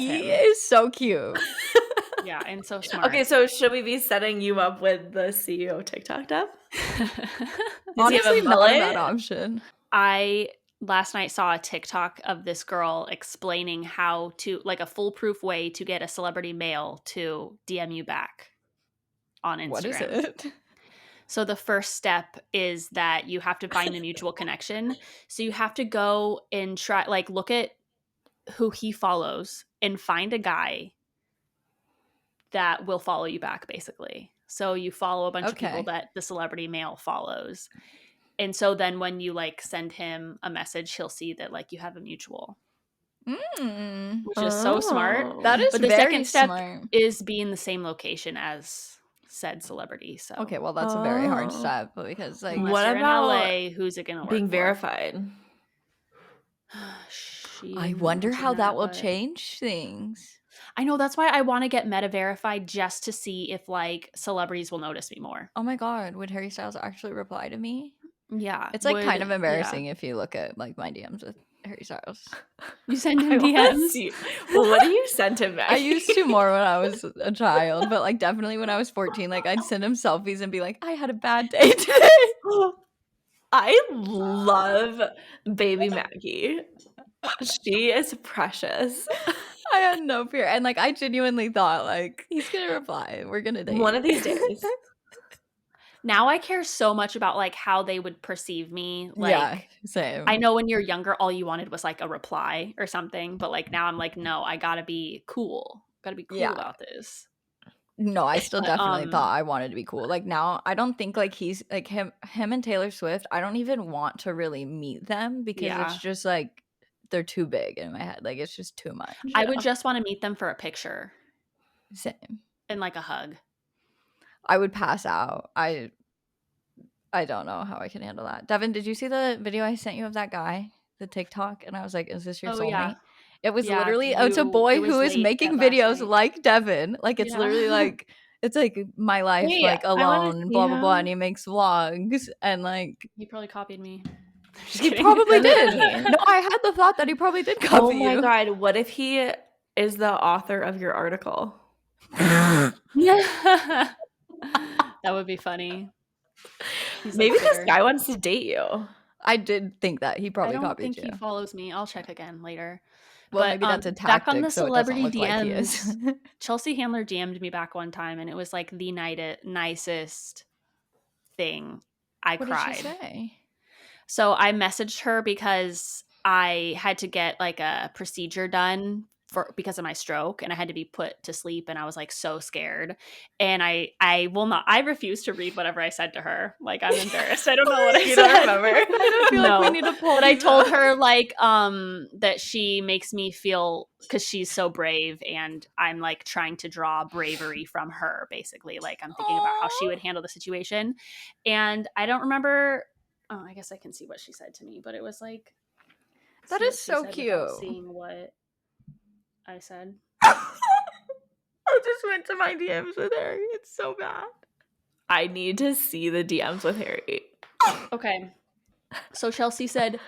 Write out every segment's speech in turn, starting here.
He him. is so cute. Yeah, and so smart. Okay, so should we be setting you up with the CEO TikTok dev? Honestly, not a bad option. I last night saw a TikTok of this girl explaining how to, like, a foolproof way to get a celebrity male to DM you back on Instagram. What is it? So the first step is that you have to find a mutual connection. So you have to go and try, like, look at who he follows and find a guy that will follow you back, basically. So you follow a bunch of people that the celebrity male follows. And so then when you, like, send him a message, he'll see that, like, you have a mutual. Which is so smart. That is but the very second step smart. is be in the same location as said celebrity. So Okay, well, that's a very hard step because, like, unless what you're about in LA, who's it gonna work being for? verified? I wonder how that will change things. I know, that's why I want to get meta verified, just to see if, like, celebrities will notice me more. Oh my god, would Harry Styles actually reply to me? Yeah. It's like kind of embarrassing if you look at, like, my DMs with Harry Styles. You send him DMs? Well, what do you send him back? I used to more when I was a child, but, like, definitely when I was 14, like, I'd send him selfies and be like, I had a bad day today. I love baby Maggie. She is precious. I had no fear. And, like, I genuinely thought, like, he's gonna reply. We're gonna date. One of these days. Now I care so much about, like, how they would perceive me. Like, yeah, same. I know when you're younger, all you wanted was, like, a reply or something. But, like, now I'm like, no, I gotta be cool. Gotta be cool about this. No, I still definitely thought I wanted to be cool. Like, now, I don't think, like, he's, like, him and Taylor Swift, I don't even want to really meet them because it's just, like, they're too big in my head. Like, it's just too much. I would just want to meet them for a picture. Same. And, like, a hug. I would pass out. I don't know how I can handle that. Devin, did you see the video I sent you of that guy, the TikTok? And I was like, is this your soulmate? Yeah. It was literally, it's a boy who is making videos like Devin. Like, it's literally like, it's like my life, like, alone, blah, blah, blah. And he makes vlogs and, like. He probably copied me. He probably did. No, I had the thought that he probably did copy you. Oh my god, what if he is the author of your article? That would be funny. Maybe this guy wants to date you. I did think that. He probably copied you. I don't think he follows me. I'll check again later. Well, maybe that's a tactic, back on the celebrity DMs, like Chelsea Handler DM'd me back one time, and it was, like, the nicest thing. I cried. What did she say? So I messaged her because I had to get, like, a procedure done because of my stroke, and I had to be put to sleep, and I was, like, so scared. And I refuse to read whatever I said to her. Like, I'm embarrassed. I don't know what I said. You don't remember? I don't feel like we need to pull. But I told her, like, that she makes me feel, because she's so brave, and I'm, like, trying to draw bravery from her, basically. Like, I'm thinking about how she would handle the situation. And I don't remember. Oh, I guess I can see what she said to me, but it was like, that is so cute. Seeing what I said. I just went to my DMs with Harry. It's so bad. I need to see the DMs with Harry. Okay. So Chelsea said,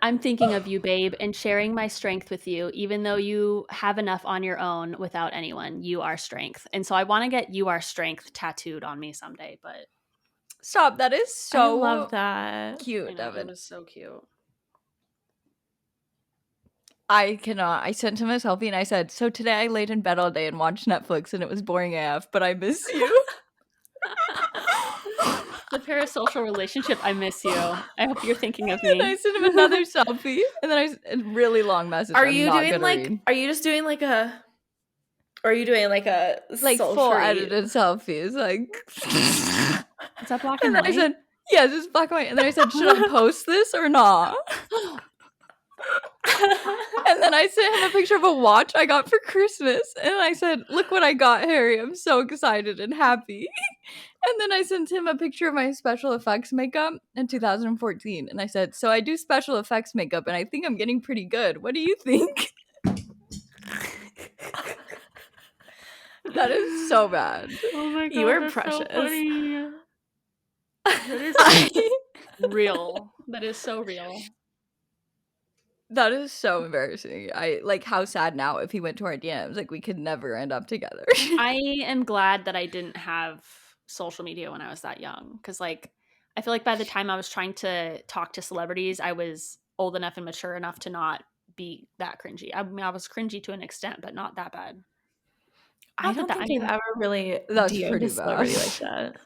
I'm thinking of you, babe, and sharing my strength with you, even though you have enough on your own without anyone. You are strength. And so I want to get you are strength tattooed on me someday, but. Stop. That is so I love that. Cute, Devin. It was so cute. I cannot. I sent him a selfie and I said, so today I laid in bed all day and watched Netflix and it was boring AF, but I miss you. The parasocial relationship, I miss you. I hope you're thinking of me. And I sent him another selfie and then a really long message. Are you just doing like a full edited selfies? Like, is that black and white? I said, yes, it's black and white. And then I said, should I post this or not? And then I sent him a picture of a watch I got for Christmas. And I said, look what I got, Harry. I'm so excited and happy. And then I sent him a picture of my special effects makeup in 2014. And I said, so I do special effects makeup and I think I'm getting pretty good. What do you think? That is so bad. Oh my god, you are precious. So funny. That is real. That is so real. That is so embarrassing. I like how sad now if he went to our DMs. Like we could never end up together. I am glad that I didn't have social media when I was that young, because like I feel like by the time I was trying to talk to celebrities, I was old enough and mature enough to not be that cringy. I mean, I was cringy to an extent, but not that bad. I don't think I've ever really That's DM'd pretty a celebrity bad. like that.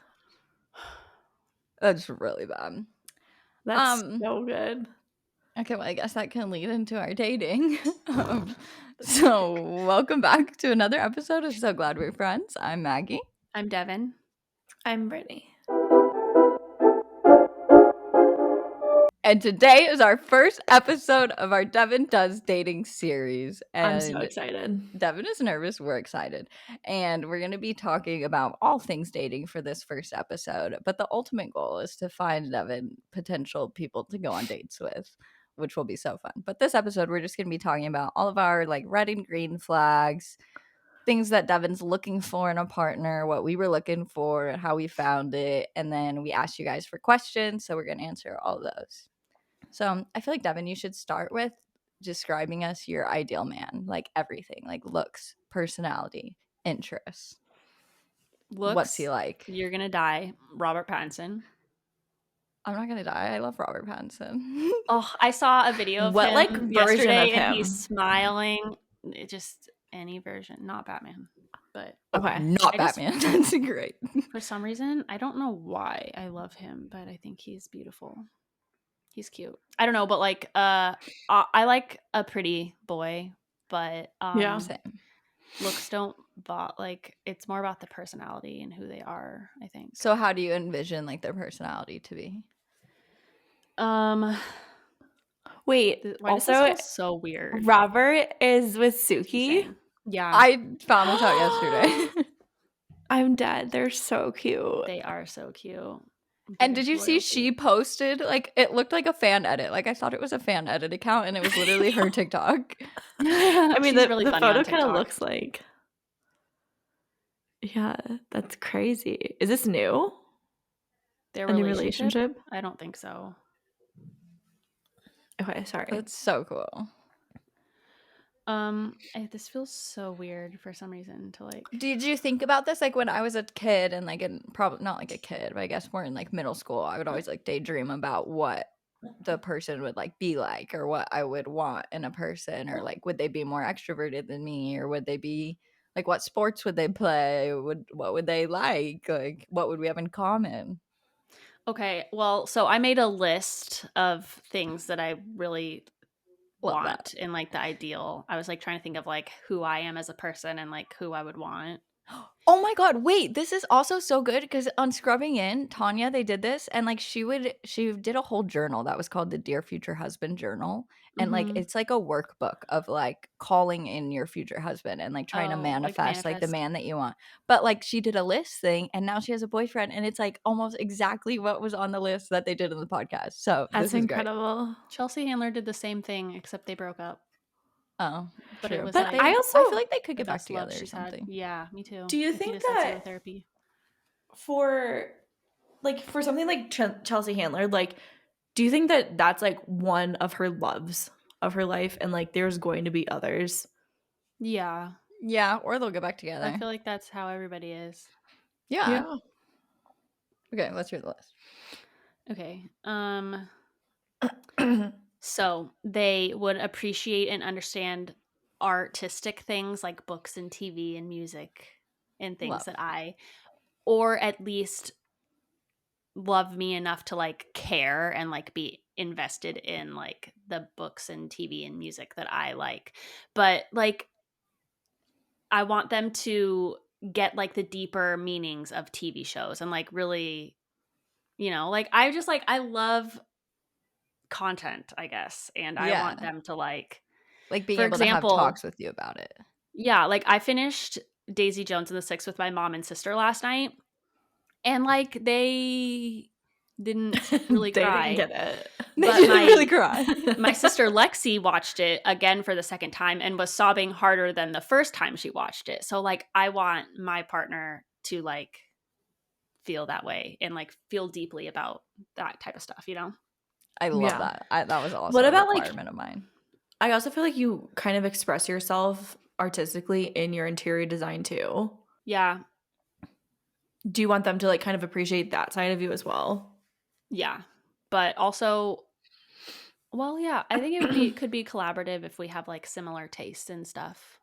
That's really bad. That's so good. Okay, well, I guess that can lead into our dating. So welcome back to another episode of So Glad We're Friends. I'm Maggie. I'm Devon. I'm Brittany. And today is our first episode of our Devon Does dating series. And I'm so excited. Devon is nervous. We're excited. And we're going to be talking about all things dating for this first episode. But the ultimate goal is to find Devon potential people to go on dates with, which will be so fun. But this episode, we're just going to be talking about all of our like red and green flags, things that Devon's looking for in a partner, what we were looking for, how we found it. And then we asked you guys for questions. So we're going to answer all of those. So I feel like, Devon, you should start with describing us your ideal man, like everything, like looks, personality, interests. Looks, what's he like? You're gonna die. Robert Pattinson. I'm not gonna die. I love Robert Pattinson. Oh, I saw a video of What him like version yesterday, of him? and he's smiling. Just any version, not Batman, but okay, not Batman. That's great. For some reason, I don't know why I love him, but I think he's beautiful. He's cute. I don't know, but like I like a pretty boy, but yeah, same. Looks don't like it's more about the personality and who they are, I think. So how do you envision like their personality to be? Wait, why also does this feel so weird? Robert is with Suki. Yeah, I found this out yesterday. I'm dead. They're so cute. They are so cute. And did you see she posted, like, it looked like a fan edit. Like, I thought it was a fan edit account, and it was literally her TikTok. I mean, really the funny photo on kind of TikTok. looks like... Yeah, that's crazy. Is this new? Their a new relationship? I don't think so. Okay, sorry. That's so cool. This feels so weird for some reason to like. Did you think about this like when I was a kid and like probably not like a kid, but I guess more in like middle school, I would always like daydream about what the person would like be like or what I would want in a person, or like would they be more extroverted than me, or would they be like what sports would they play, what would they like what would we have in common? Okay, well, so I made a list of things that I really want in like the ideal. I was like trying to think of like who I am as a person and like who I would want. Oh my god, wait, this is also so good because on Scrubbing In, Tanya, they did this, and like she did a whole journal that was called the Dear Future Husband Journal, and like it's like a workbook of like calling in your future husband and like trying to manifest like the man that you want. But like she did a list thing, and now she has a boyfriend, and it's like almost exactly what was on the list that they did in the podcast. So that's incredible. Great. Chelsea Handler did the same thing except they broke up. Oh, but true. It was but like, I feel like they could get back together or something. Yeah, me too. Do you think that for something like Chelsea Handler, like, do you think that that's like one of her loves of her life, and like there's going to be others? Yeah, or they'll get back together. I feel like that's how everybody is. Yeah. Okay, let's hear the list. Okay. So they would appreciate and understand artistic things like books and TV and music and things or at least love me enough to like care and like be invested in like the books and TV and music that I like. But like I want them to get like the deeper meanings of TV shows and like really, like I love content, I guess, and I want them to like being able to have talks with you about it. Yeah, like I finished Daisy Jones and the Six with my mom and sister last night, and like they didn't really cry. They didn't get it. They didn't really cry. My sister Lexi watched it again for the second time and was sobbing harder than the first time she watched it. So like I want my partner to like feel that way and like feel deeply about that type of stuff, I love that. That was also what about a requirement of mine. I also feel like you kind of express yourself artistically in your interior design too. Yeah. Do you want them to like kind of appreciate that side of you as well? Yeah. But also, well, yeah, I think it could be collaborative if we have like similar tastes and stuff.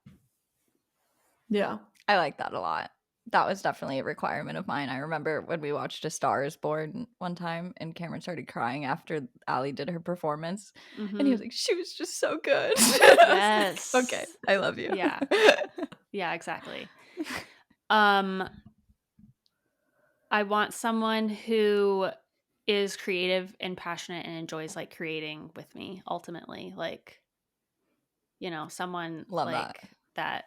Yeah. I like that a lot. That was definitely a requirement of mine. I remember when we watched A Star Is Born one time and Cameron started crying after Allie did her performance. And he was like, she was just so good. Yes. Like, okay, I love you. Yeah. Yeah, exactly. I want someone who is creative and passionate and enjoys like creating with me ultimately. Like, you know, someone Love like that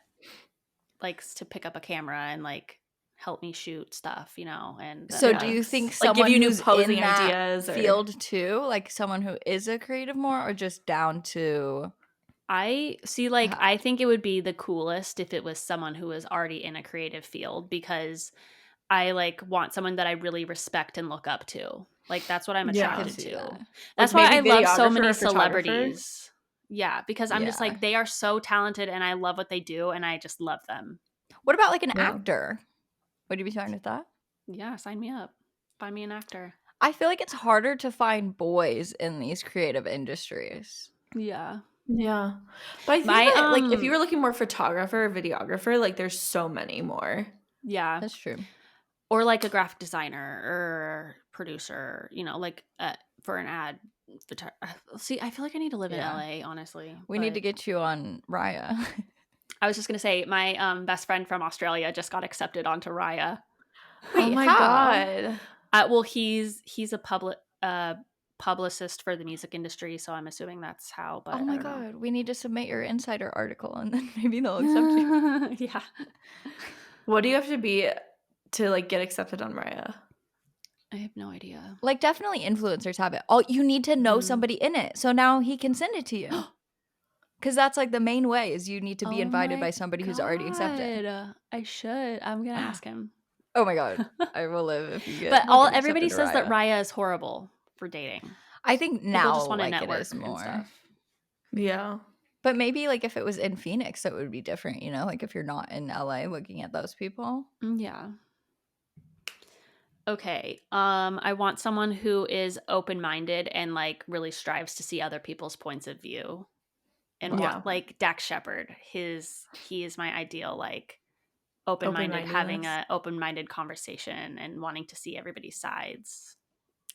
likes to pick up a camera and like help me shoot stuff, you know. And So do you think like someone give you new who's posing in that ideas field too, like someone who is a creative more, or just down to I see, like, I think it would be the coolest if it was someone who is already in a creative field, because I like want someone that I really respect and look up to. Like, that's what I'm Yeah. attracted see to. that. That's Like why I maybe love so videographer many or photographer? celebrities. Yeah, because I'm just Yeah. like, they are so talented and I love what they do and I just love them. What about like an Yeah. actor? Would you be fine with that? Yeah, sign me up. Find me an actor. I feel like it's harder to find boys in these creative industries. Yeah. Yeah. But I think My that like if you were looking more photographer or videographer, like there's so many more. yeah. That's true. Or like a graphic designer or producer, you know, like for an ad. See, I feel like I need to live in Yeah. LA, honestly. We need to get you on Raya. I was just gonna say, my best friend from Australia just got accepted onto Raya. Wait, Oh my how? God. Well, he's a publicist for the music industry, so I'm assuming that's how. But Oh my I don't know. God, we need to submit your insider article and then maybe they'll accept you. Yeah. What do you have to be to like get accepted on Raya? I have no idea. Like, definitely influencers have it. All you need to know Mhm. somebody in it. So now he can send it to you. Because that's like the main way is you need to be invited by somebody who's already accepted. I should. I'm gonna ask him. Oh my God, I will live if you get But fucking everybody accepted to says that Raya. Raya is horrible for dating. I think People now just want to like it network is and more. stuff. Yeah. But maybe like if it was in Phoenix, it would be different, you know? Like if you're not in LA looking at those people. Yeah. Okay. I want someone who is open-minded and like really strives to see other people's points of view. And Yeah. like Dax Shepard, he is my ideal like open-minded, having Open-mindedness. a open-minded conversation and wanting to see everybody's sides.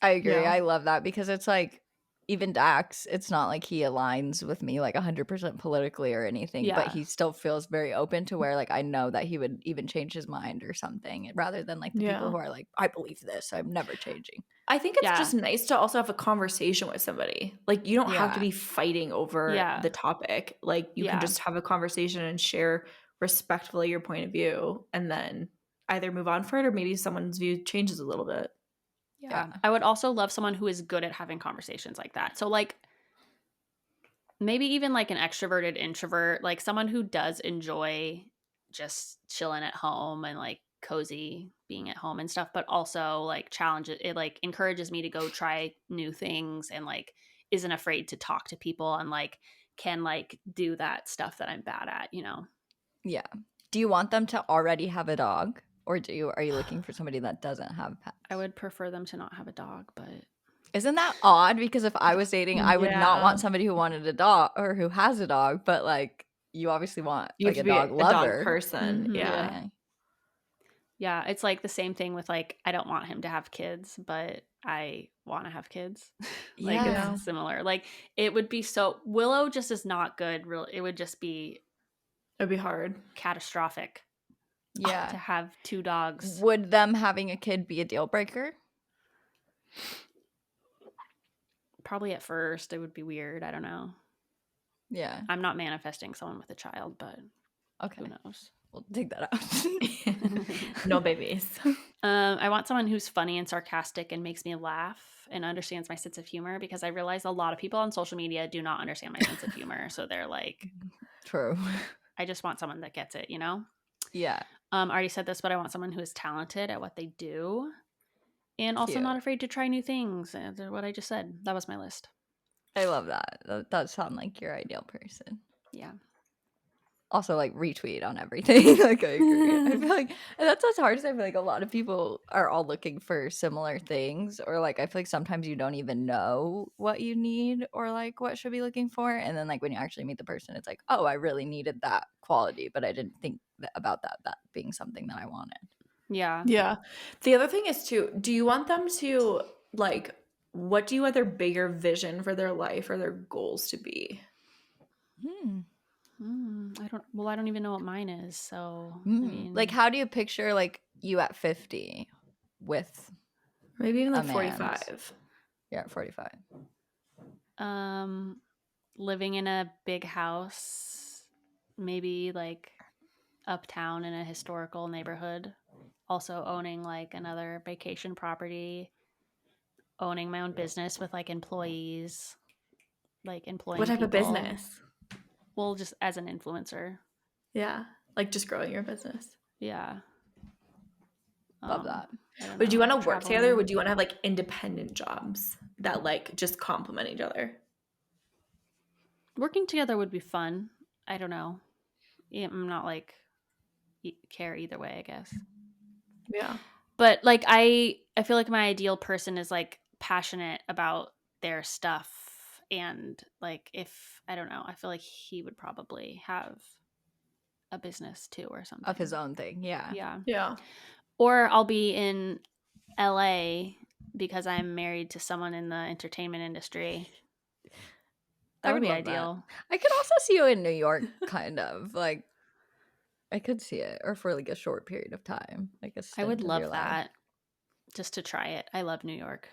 I agree. Yeah. I love that because it's like even Dax, it's not like he aligns with me like 100% politically or anything, but Yeah. he still feels very open to where like I know that he would even change his mind or something rather than like the people Yeah. who are like, I believe this, I'm never changing. I think it's Yeah. just nice to also have a conversation with somebody. Like you don't have to Yeah. be fighting over Yeah. the topic. Like you can Yeah. just have a conversation and share respectfully your point of view and then either move on for it or maybe someone's view changes a little bit. Yeah. I would also love someone who is good at having conversations like that. So like maybe even like an extroverted introvert, like someone who does enjoy just chilling at home and like cozy being at home and stuff, but also like challenges it, like encourages me to go try new things and like isn't afraid to talk to people and like can like do that stuff that I'm bad at, you know. Yeah. Do you want them to already have a dog or are you looking for somebody that doesn't have pets? I would prefer them to not have a dog, but Isn't that odd? Because if I was dating, I would not Yeah. want somebody who wanted a dog or who has a dog, but like you obviously want You like have a to be dog a lover. dog person. Mhm. Yeah. yeah, it's like the same thing with like I don't want him to have kids, but I want to have kids. Like Yeah. it's similar. Like it would be so Willow just is not good. Real, it would just be It'd be hard. catastrophic. Yeah. To have two dogs. Would them having a kid be a deal breaker? Probably at first it would be weird. I don't know. Yeah. I'm not manifesting someone with a child, but Okay. who knows? We'll take that out. No babies. I want someone who's funny and sarcastic and makes me laugh and understands my sense of humor, because I realize a lot of people on social media do not understand my sense of humor. So they're like, True. I just want someone that gets it, you know? Yeah. I already said this, but I want someone who is talented at what they do and also Cute. not afraid to try new things. What I just said. That was my list. I love that. That does sound like your ideal person. Yeah. Also, like, retweet on everything. Like, I agree. I feel like and that's what's hard is I feel like a lot of people are all looking for similar things, or like I feel like sometimes you don't even know what you need or like what should be looking for, and then like when you actually meet the person, it's like, oh, I really needed that quality, but I didn't think about that being something that I wanted. Yeah. Yeah. The other thing is too, do you want them to like, what do you want their bigger vision for their life or their goals to be? I don't even know what mine is. So, I mean, Like, how do you picture like you at 50 with Maybe even a like man's? 45. Yeah, at 45. living in a big house, maybe like uptown in a historical neighborhood, also owning like another vacation property, owning my own business with like employees, like employing What type of people. business? Well, just as an influencer. Yeah. Like just growing your business. Yeah. Love that. Would you want to work together, or traveling. would you want to have like independent jobs that like just complement each other? Working together would be fun. I don't know. I'm not like care either way, I guess. Yeah. But like I feel like my ideal person is like passionate about their stuff, and like if I don't know, I feel like he would probably have a business too or something. Of his own thing. Yeah. Yeah. Yeah. Or I'll be in LA because I'm married to someone in the entertainment industry. That would be ideal. That. I could also see you in New York, kind of. Like, I could see it, or for like a short period of time. Like a I would stint of love your life. that just to try it. I love New York.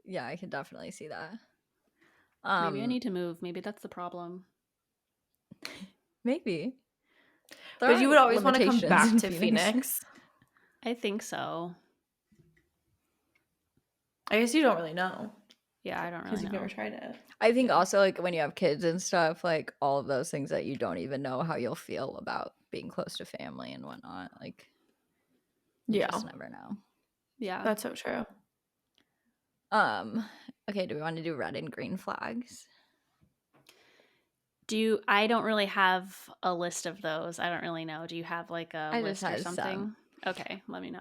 Yeah, I could definitely see that. Maybe I need to move. Maybe that's the problem. Maybe. But you would always want to come back to Phoenix. I think so. I guess you don't really know. Yeah, I don't really know. Because you've never tried it. I think also like when you have kids and stuff, like all of those things that you don't even know how you'll feel about being close to family and whatnot. Like, you just never know. Yeah. That's so true. Okay, do we want to do red and green flags? I don't really have a list of those. I don't really know. Do you have like a list or something? Some. Okay, let me know.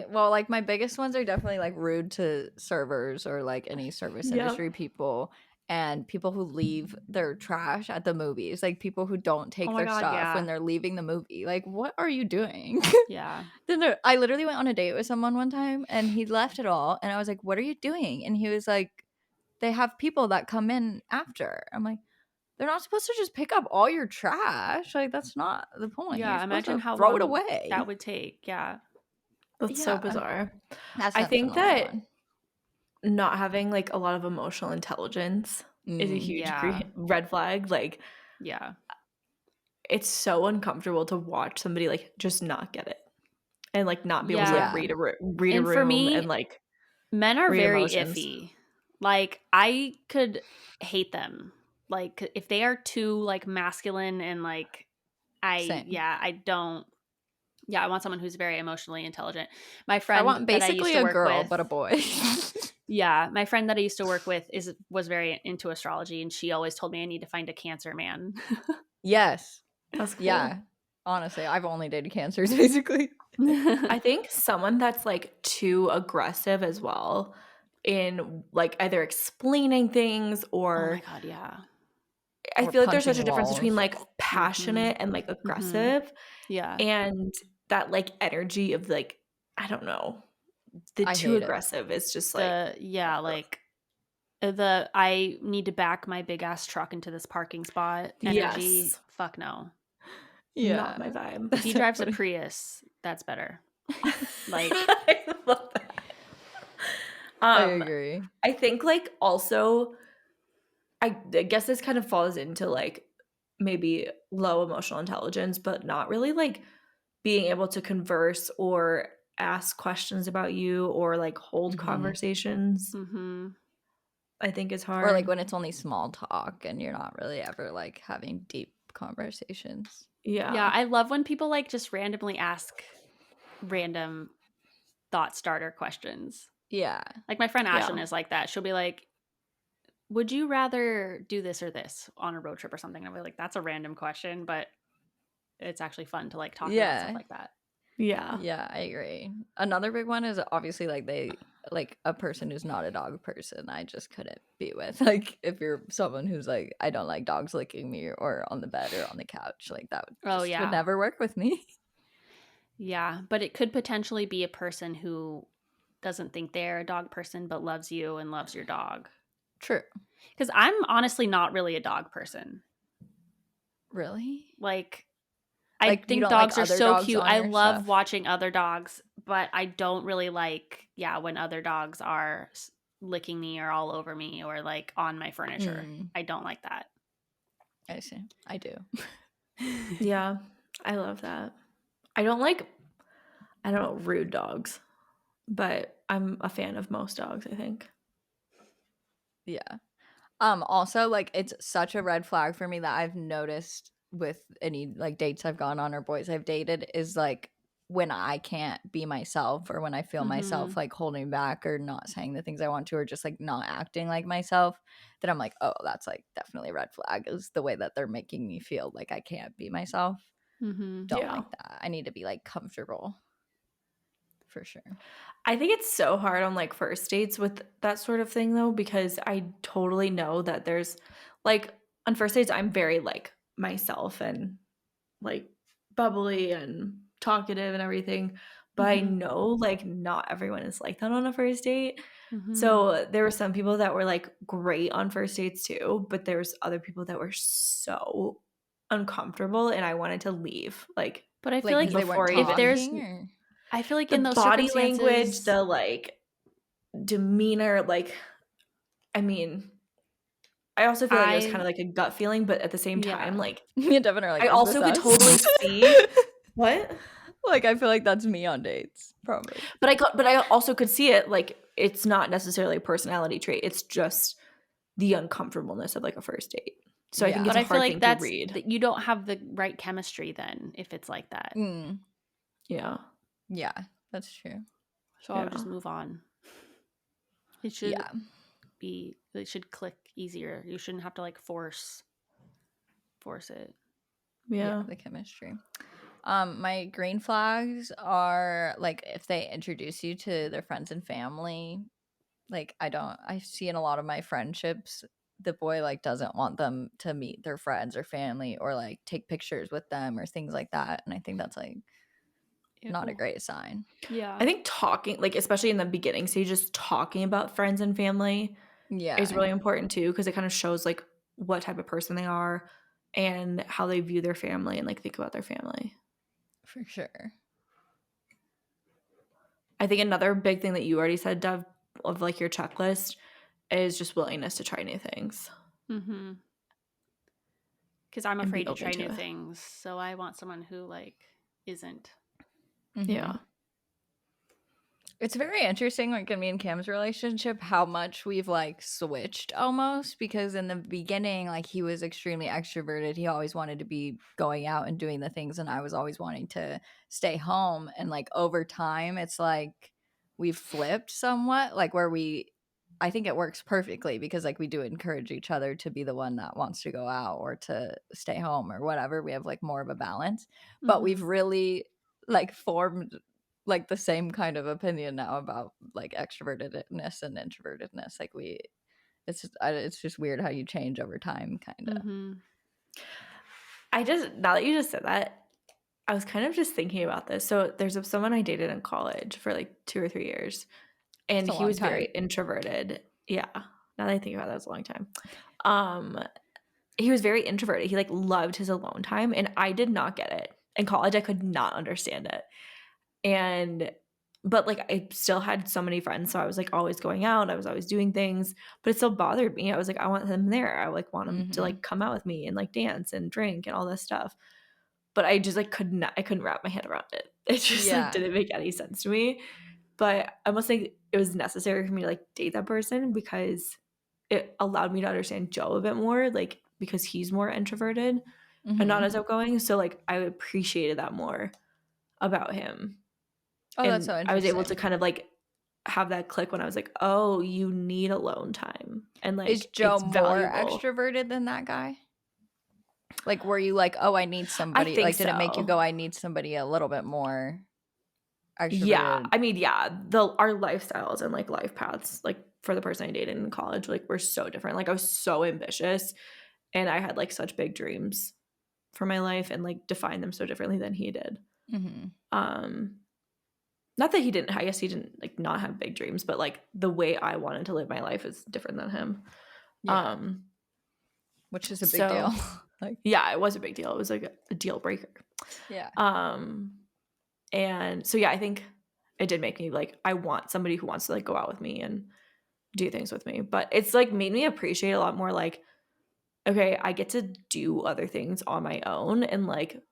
Well, like my biggest ones are definitely like rude to servers or like any service industry people, and people who leave their trash at the movies, like people who don't take their stuff when they're leaving the movie. Like, what are you doing? Yeah. Then I literally went on a date with someone one time and he left it all, and I was like, what are you doing? And he was like, they have people that come in after. I'm like, they're not supposed to just pick up all your trash. Like, that's not the point. Yeah, imagine how throw long it away. that would take. Yeah. That's so bizarre. I think that not having like a lot of emotional intelligence is a huge red flag. Like, yeah, it's so uncomfortable to watch somebody like just not get it and like not be able to like read a room. For me, and like men are very iffy. Like, I could hate them. Like, if they are too like masculine and like I don't. Yeah, I want someone who's very emotionally intelligent. My friend, I want basically a girl, but a boy. Yeah, my friend that I used to work with was very into astrology, and she always told me I need to find a Cancer man. Yes, that's cool. Yeah. Honestly, I've only dated Cancers basically. I think someone that's like too aggressive as well in like either explaining things or oh my god, yeah. I feel like there's such a difference between like passionate and like aggressive. Yeah. And that like energy of like, I don't know, the too aggressive is just like like I need to back my big ass truck into this parking spot energy. Yes. Fuck no. Yeah. Not my vibe. If he drives a Prius, that's better. Like I love that. I agree. I think like also I guess this kind of falls into like maybe low emotional intelligence, but not really like being able to converse or ask questions about you or like hold conversations. I think is hard. Or like when it's only small talk and you're not really ever like having deep conversations. Yeah, I love when people like just randomly ask random thought starter questions. Yeah. Like my friend Ashlyn is like that. She'll be like, would you rather do this or this on a road trip or something? And I'll be like, that's a random question, but it's actually fun to like talk about stuff like that. Yeah, I agree. Another big one is obviously like a person who's not a dog person I just couldn't be with. Like if you're someone who's like, I don't like dogs licking me or on the bed or on the couch, like that would never work with me. Yeah, but it could potentially be a person who doesn't think they're a dog person but loves you and loves your dog. True. Because I'm honestly not really a dog person. Really? Like I think dogs are so cute. I love watching other dogs, but I don't really like, when other dogs are licking me or all over me or like on my furniture. I don't like that. I see. I do. Yeah, I love that. I don't like, rude dogs, but I'm a fan of most dogs, I think. Yeah. Also, like, it's such a red flag for me that I've noticed with any like dates I've gone on or boys I've dated is like when I can't be myself or when I feel myself like holding back or not saying the things I want to or just like not acting like myself, then I'm like, oh, that's like definitely a red flag is the way that they're making me feel like I can't be myself. Don't like that. I need to be like comfortable for sure. I think it's so hard on like first dates with that sort of thing though, because I totally know that there's like on first dates I'm very like myself and like bubbly and talkative and everything, but I know like not everyone is like that on a first date. So there were some people that were like great on first dates too, but there's other people that were so uncomfortable and I wanted to leave. Like, but I feel like before if there's I feel like in those body language, the like demeanor, like, I mean, I also feel like it was kind of like a gut feeling, but at the same time, like, me and Devin are like, I also could totally see what. Like I feel like that's me on dates, probably. But I also could see it like it's not necessarily a personality trait; it's just the uncomfortableness of like a first date. So I think it's a hard thing to read. That you don't have the right chemistry then if it's like that. Yeah, that's true. So I'll just move on. It should it should click easier. You shouldn't have to like force it. Yeah, the chemistry. My green flags are like if they introduce you to their friends and family. Like I see in a lot of my friendships the boy like doesn't want them to meet their friends or family or like take pictures with them or things like that, and I think that's like not a great sign. Yeah, I think talking, like especially in the beginning stages, talking about friends and family is really important too, because it kind of shows like what type of person they are and how they view their family and like think about their family. For sure. I think another big thing that you already said, Dev, of like your checklist is just willingness to try new things. Because I'm afraid to try new things, so I want someone who like isn't. Yeah. It's very interesting, like in me and Cam's relationship, how much we've like switched almost, because in the beginning, like he was extremely extroverted. He always wanted to be going out and doing the things, and I was always wanting to stay home. And like over time, it's like we've flipped somewhat, like where I think it works perfectly because like we do encourage each other to be the one that wants to go out or to stay home or whatever. We have like more of a balance, but we've really like formed like the same kind of opinion now about like extrovertedness and introvertedness. Like it's just weird how you change over time, kind of. Now that you just said that, I was kind of just thinking about this. So there's someone I dated in college for like 2 or 3 years, and he was very introverted. Yeah, now that I think about it, that was a long time. He was very introverted. He like loved his alone time, and I did not get it. In college, I could not understand it. But like I still had so many friends, so I was like always going out, I was always doing things, but it still bothered me. I was like, I want him there. I like want him to like come out with me and like dance and drink and all this stuff. But I just like I couldn't wrap my head around it. It just like didn't make any sense to me. But I must think it was necessary for me to like date that person because it allowed me to understand Joe a bit more, like because he's more introverted and not as outgoing. So like I appreciated that more about him. Oh, that's so interesting. I was able to kind of like have that click when I was like, oh, you need alone time. And like, Is Joe it's more valuable. extroverted than that guy? Like, were you like, oh, I need somebody? I think like, did it make you so. go, I need somebody a little bit more extroverted? Yeah. I mean, yeah, our lifestyles and like life paths, like for the person I dated in college, like were so different. Like I was so ambitious and I had like such big dreams for my life and like defined them so differently than he did. Not that he didn't, I guess he didn't like not have big dreams, but like the way I wanted to live my life is different than him. Yeah. Which is a big deal. Like, yeah, it was a big deal. It was like a deal breaker. Yeah. And so yeah, I think it did make me like, I want somebody who wants to like go out with me and do things with me. But it's like made me appreciate a lot more like, okay, I get to do other things on my own and like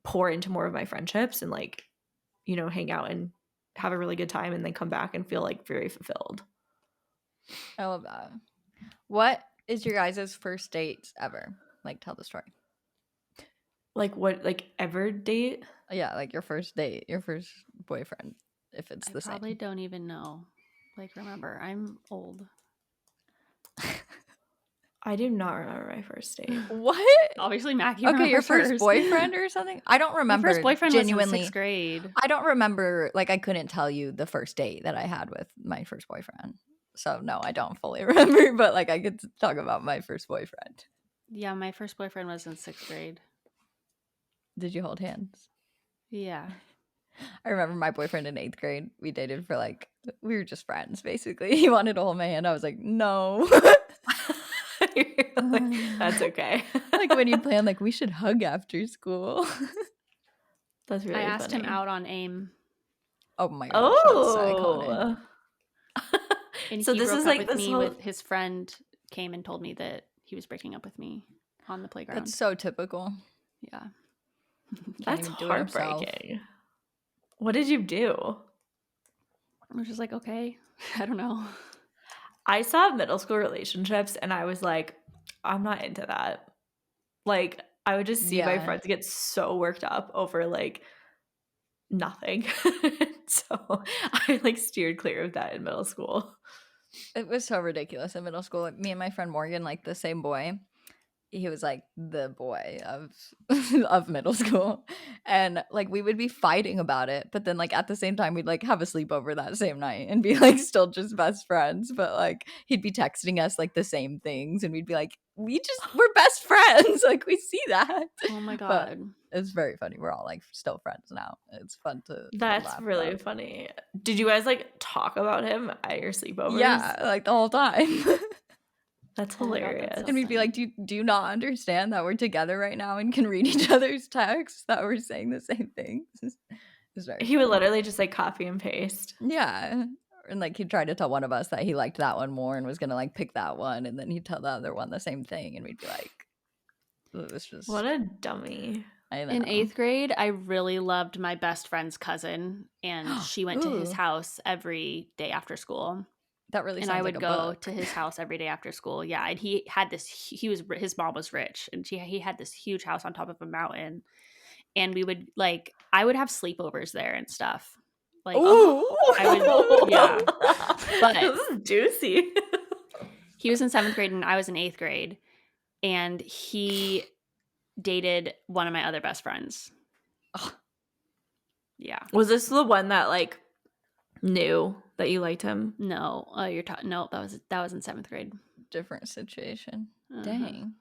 pour into more of my friendships and like, you know, hang out and have a really good time and then come back and feel like very fulfilled. I love that. What is your guys' first dates ever? Like, tell the story. Like what, like ever date? Yeah, like your first date, your first boyfriend, if it's the same. I probably don't even know. Like, remember, I'm old. I do not remember my first date. What? Obviously, Maggie. Okay, your first boyfriend or something? I don't remember. My first boyfriend genuinely. was in 6th grade. I don't remember. Like, I couldn't tell you the first date that I had with my first boyfriend. So no, I don't fully remember. But like, I could talk about my first boyfriend. Yeah, my first boyfriend was in 6th grade. Did you hold hands? Yeah. I remember my boyfriend in 8th grade. We dated for like, we were just friends, basically. He wanted to hold my hand. I was like, no. Like, that's okay. Like when you plan, like, we should hug after school. That's really I asked funny. him out on AIM. Oh my gosh, that's so iconic. And so he this broke is up like with this me whole... with his friend came and told me that he was breaking up with me on the playground. That's so typical. Yeah. That's heartbreaking. What did you do? I was just like, okay, I don't know. I saw middle school relationships and I was like, I'm not into that. Like, I would just see my friends get so worked up over like nothing. So I like steered clear of that in middle school. It was so ridiculous in middle school. Like, me and my friend Morgan, like the same boy. He was like the boy of of middle school, and like we would be fighting about it, but then like at the same time we'd like have a sleepover that same night and be like still just best friends. But like he'd be texting us like the same things and we'd be like, we're best friends. Like we see that. Oh my god. But it's very funny. We're all like still friends now. It's fun to That's really about. Funny. Did you guys like talk about him at your sleepovers? Yeah, like the whole time. That's hilarious. God, that's so and we'd be like, do you not understand that we're together right now and can read each other's texts, that we're saying the same things? He would literally just like copy and paste. Yeah. And like he'd try to tell one of us that he liked that one more and was gonna like pick that one, and then he'd tell the other one the same thing, and we'd be like, it was just, what a dummy. I know. In 8th grade, I really loved my best friend's cousin, and she went to his house every day after school. That really sounds and I would like go book. to his house every day after school. Yeah, and he had this. His mom was rich, and he had this huge house on top of a mountain. And we would like, I would have sleepovers there and stuff. Like, yeah. But this is juicy. He was in 7th grade and I was in 8th grade, and he dated one of my other best friends. Ugh. Yeah. Was this the one that like knew that you liked him? No, no, that was in 7th grade. Different situation. Dang.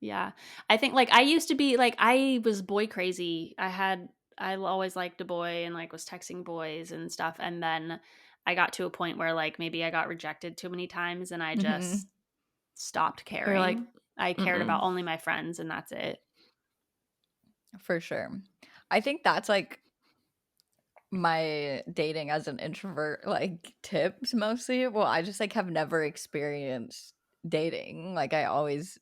Yeah. I think like I used to be like, I was boy crazy. I always liked a boy and like was texting boys and stuff. And then I got to a point where like maybe I got rejected too many times and I just stopped caring. Or, like, I cared about only my friends and that's it. For sure. I think that's like my dating as an introvert like tips mostly. Well, I just like have never experienced dating. Like I always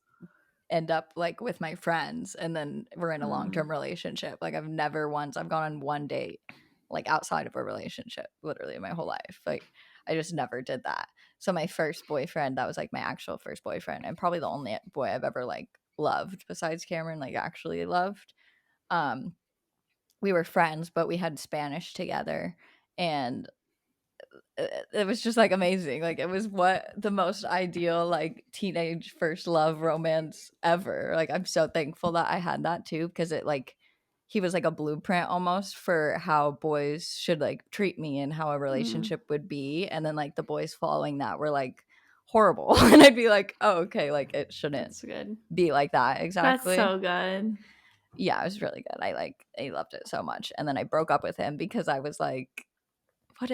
end up like with my friends and then we're in a long-term relationship. Like I've gone on one date like outside of a relationship literally my whole life. Like I just never did that. So my first boyfriend, that was like my actual first boyfriend and probably the only boy I've ever like loved besides Cameron, like actually loved. We were friends, but we had Spanish together, and it was just like amazing. Like it was what the most ideal like teenage first love romance ever. Like I'm so thankful that I had that too, because it like he was like a blueprint almost for how boys should like treat me and how a relationship would be. And then like the boys following that were like horrible. And I'd be like, oh, okay, like it shouldn't be like that. Exactly. That's so good. Yeah, it was really good. I loved it so much. And then I broke up with him because I was like,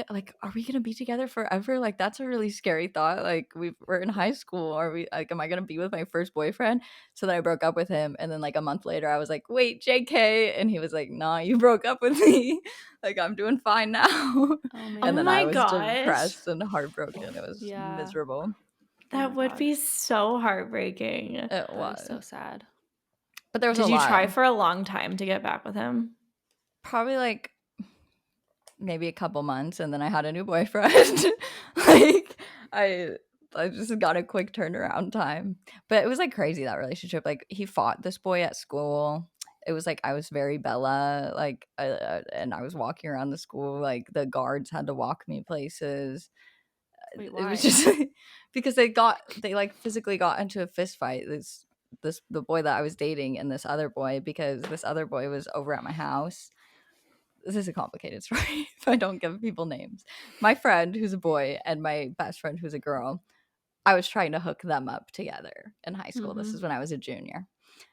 like, are we gonna be together forever? Like that's a really scary thought. Like we're in high school. Are we like, am I gonna be with my first boyfriend? So then I broke up with him, and then like a month later I was like, wait, JK, and he was like, nah, you broke up with me. Like I'm doing fine now. And then I was depressed and heartbroken. It was miserable. That would be so heartbreaking. It was so sad. But there was Did you try for a long time to get back with him? Probably like maybe a couple months, and then I had a new boyfriend. Like I just got a quick turnaround time. But it was like crazy, that relationship. Like he fought this boy at school. It was like I was very Bella, like and I was walking around the school, like the guards had to walk me places. Wait, why? It was just because they like physically got into a fist fight. The boy that I was dating and this other boy, because this other boy was over at my house. This is a complicated story if I don't give people names. My friend, who's a boy, and my best friend, who's a girl, I was trying to hook them up together in high school. This is when I was a junior.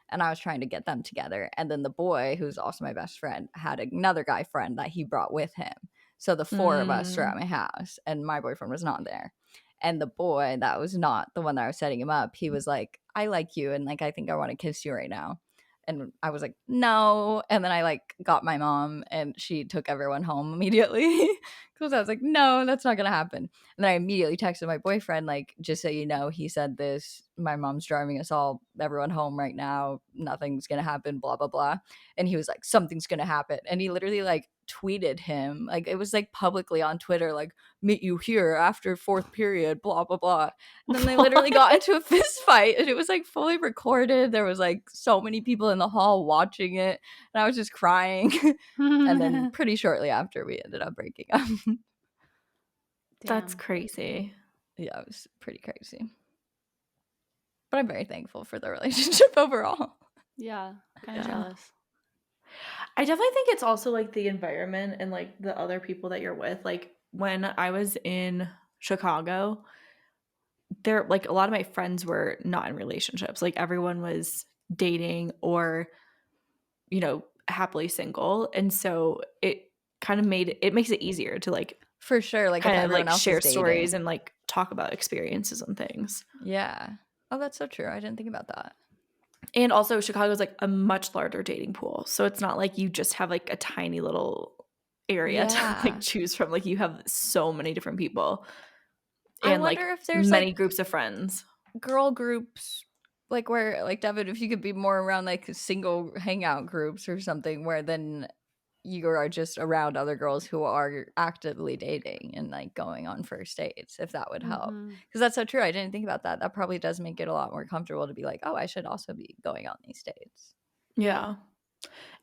And I was trying to get them together. And then the boy, who's also my best friend, had another guy friend that he brought with him. So the four of us were at my house, and my boyfriend was not there. And the boy that was not the one that I was setting him up, he was like, I like you, and like I think I want to kiss you right now. And I was like, no. And then I like got my mom, and she took everyone home immediately because I was like, no, that's not gonna happen. And then I immediately texted my boyfriend, like, just so you know, he said this. My mom's driving us everyone home right now. Nothing's gonna happen, blah blah blah. And he was like, something's gonna happen. And he literally like tweeted him, like it was like publicly on Twitter, like, meet you here after fourth period, blah blah blah. And then they literally got into a fist fight, and it was like fully recorded. There was like so many people in the hall watching it, and I was just crying. And then pretty shortly after, we ended up breaking up. That's crazy. Yeah, it was pretty crazy. But I'm very thankful for the relationship overall. Yeah, kind of jealous. I definitely think it's also like the environment and like the other people that you're with. Like when I was in Chicago, there like a lot of my friends were not in relationships. Like everyone was dating or, you know, happily single. And so it kind of makes it easier to like, for sure, like kind of like share stories and like talk about experiences and things. Yeah. Oh, that's so true. I didn't think about that. And also Chicago is like a much larger dating pool. So it's not like you just have like a tiny little area to like choose from. Like you have so many different people. And I wonder like if there's many like groups of friends. Girl groups, like where like Devin, if you could be more around like single hangout groups or something, where then you are just around other girls who are actively dating and like going on first dates, if that would help. Because that's so true. I didn't think about that. That probably does make it a lot more comfortable to be like, oh, I should also be going on these dates. Yeah.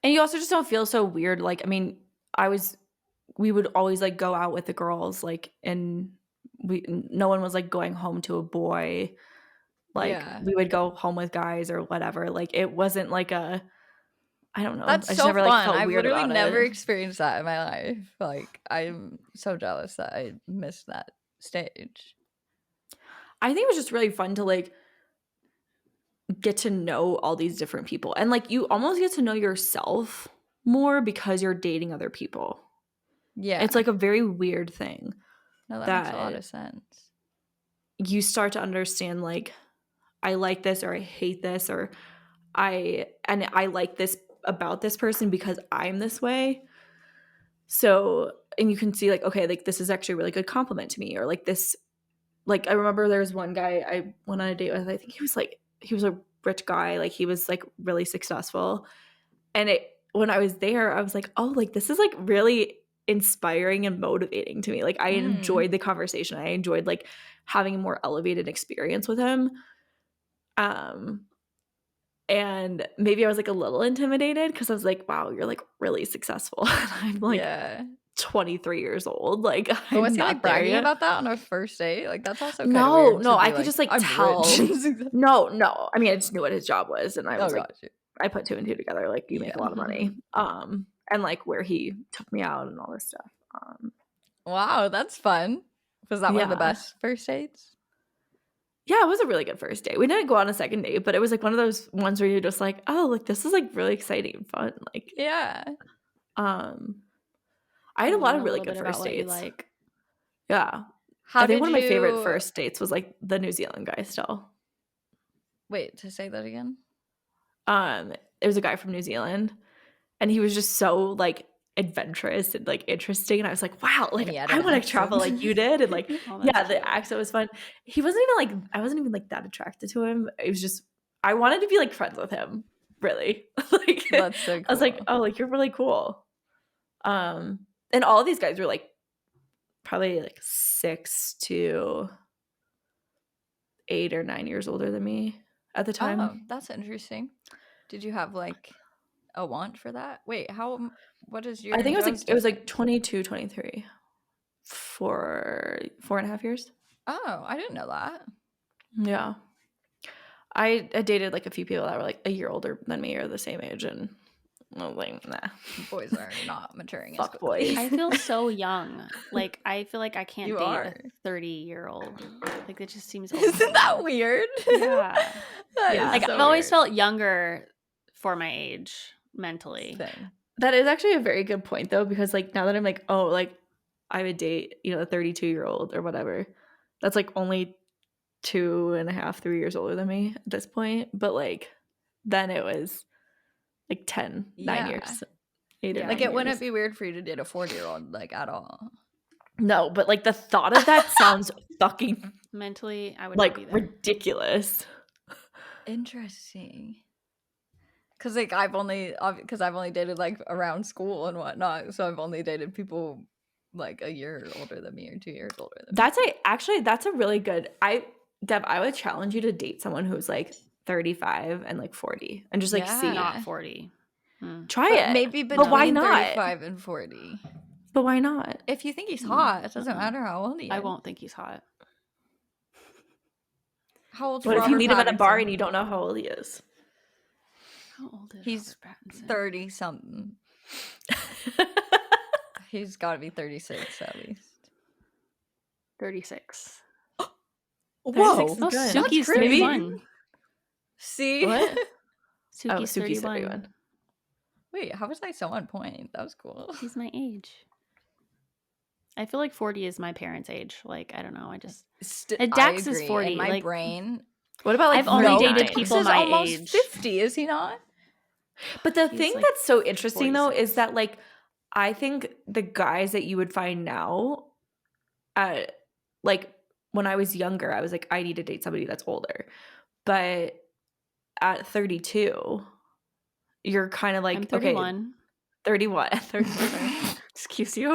And you also just don't feel so weird. Like, I mean, we would always like go out with the girls, like, and no one was like going home to a boy. Like we would go home with guys or whatever. Like it wasn't like a, I don't know. That's so fun. I've literally never experienced that in my life. Like I'm so jealous that I missed that stage. I think it was just really fun to like get to know all these different people. And like you almost get to know yourself more because you're dating other people. Yeah. It's like a very weird thing. No, that makes a lot of sense. You start to understand like, I like this or I hate this or I like this about this person because I'm this way. So, and you can see like, okay, like this is actually a really good compliment to me, or like this, like I remember there was one guy I went on a date with. I think he was a rich guy, like he was like really successful. And when I was there, I was like, oh, like this is like really inspiring and motivating to me. Like I enjoyed the conversation. I enjoyed like having a more elevated experience with him. And maybe I was like a little intimidated because I was like, wow, you're like really successful. And I'm like 23 years old. Like, But I'm was he like not there bragging yet. about that on a first date? Like, that's also kind of weird. No, To I be could like, just like I'm tell. rich. No. I mean, I just knew what his job was, and I Oh, was like, got you. I put 2 and 2 together. Like, you make a Yeah. lot of money. And like where he took me out and all this stuff. Wow, that's fun. Was that one of the Yeah. best first dates? Yeah, it was a really good first date. We didn't go on a second date, but it was like one of those ones where you're just like, oh, like this is like really exciting and fun. Like, Yeah. I had a lot of really little good bit about first what you dates. like. Yeah. How I think did one of my favorite you first dates was like the New Zealand guy still. wait to say that again? It was a guy from New Zealand, and he was just so like adventurous and like interesting, and I was like, wow, like And he had I an want to travel accent. like you did. And like, Oh, yeah, that's the cute. accent was fun. He wasn't even like, I wasn't even like that attracted to him. It was just, I wanted to be like friends with him, really. Like, That's so I was like, cool. oh, like you're really cool. And all of these guys were like probably like 6 to 8 or 9 years older than me at the time. Oh, that's interesting. Did you have like a want for that? Wait, what is your I think and Joe's it was like difference? 22, 23 for 4.5 years. Oh, I didn't know that. Yeah. I dated like a few people that were like a year older than me or the same age, and I was like, nah. Boys are not maturing as Fuck quickly. boys. I feel so young. Like, I feel like I can't You date are. a 30-year-old. Like, it just seems old. Isn't that weird? Yeah. That Yeah. is Like, so I've always weird. felt younger for my age mentally. Same. That is actually a very good point though, because like now that I'm like, oh, like I would date, you know, a 32-year-old or whatever. That's like only 2.5, 3 years older than me at this point. But like then it was like 10, 9 Yeah. years. 8 or Yeah. 9 Like, years. it wouldn't be weird for you to date a 40-year-old, like, at all. No, but like the thought of that sounds fucking Mentally, I would like not be there. ridiculous. Interesting. Because, like, I've only dated, like, around school and whatnot, so I've only dated people, like, a year older than me or 2 years older than me. That's a really good. Deb, I would challenge you to date someone who's like 35 and like 40 and just like see. Yeah. Not 40. Try But it. maybe But why between not? 35 and 40. But why not? If you think he's hot, it doesn't matter how old he is. I won't think he's hot. How old's What if you Robert meet him at a bar Pattinson? and you don't know how old he is? How old is He's Robert Pattinson? 30-something. He's got to be 36 at least. 36. Whoa. 36 is Oh, good. Suki's Suki's 30. 31. See? What? Suki's 31. 31. Wait, how was I so on point? That was cool. He's my age. I feel like 40 is my parents' age. Like, I don't know. I just Dax is 40. In my like, brain. What about like I've only No, dated Dax people is my almost age. 50, is he not? But the He's, thing like, that's so interesting though 46. is that like I think the guys that you would find now, like when I was younger, I was like, I need to date somebody that's older. But at 32, you're kind of like, I'm okay, 31. 31. 31. Excuse you.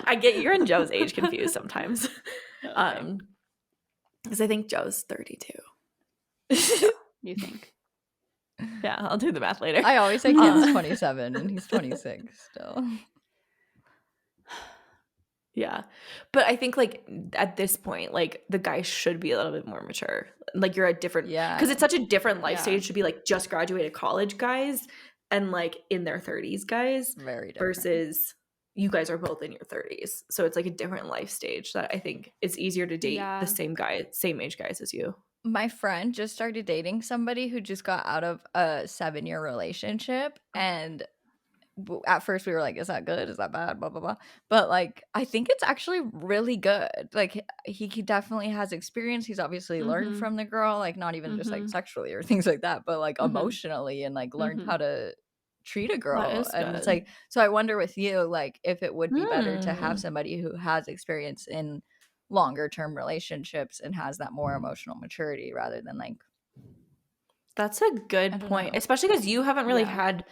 I get your and Joe's age confused sometimes. Okay. Because I think Joe's 32. You think? Yeah, I'll do the math later. I always say Ken's 27 and he's 26 still. Yeah. But I think like at this point, like the guy should be a little bit more mature. Like you're at different, Yeah. because it's such a different life Yeah. stage to be like just graduated college guys and like in their 30s guys Very different. versus you guys are both in your 30s. So it's like a different life stage that I think it's easier to date Yeah. the same age guys as you. My friend just started dating somebody who just got out of a 7-year relationship, and at first we were like, is that good, is that bad, blah blah blah, but like I think it's actually really good. Like he definitely has experience. He's obviously learned Mhm. from the girl, like not even just like Mhm. sexually or things like that, but like Mhm. emotionally, and like learned Mhm. how to treat a girl. is And it's good. like, so I wonder with you, like if it would be better to have Hmm. somebody who has experience in longer term relationships and has that more emotional maturity rather than like, That's a good I don't point, know. especially because you haven't really Yeah. had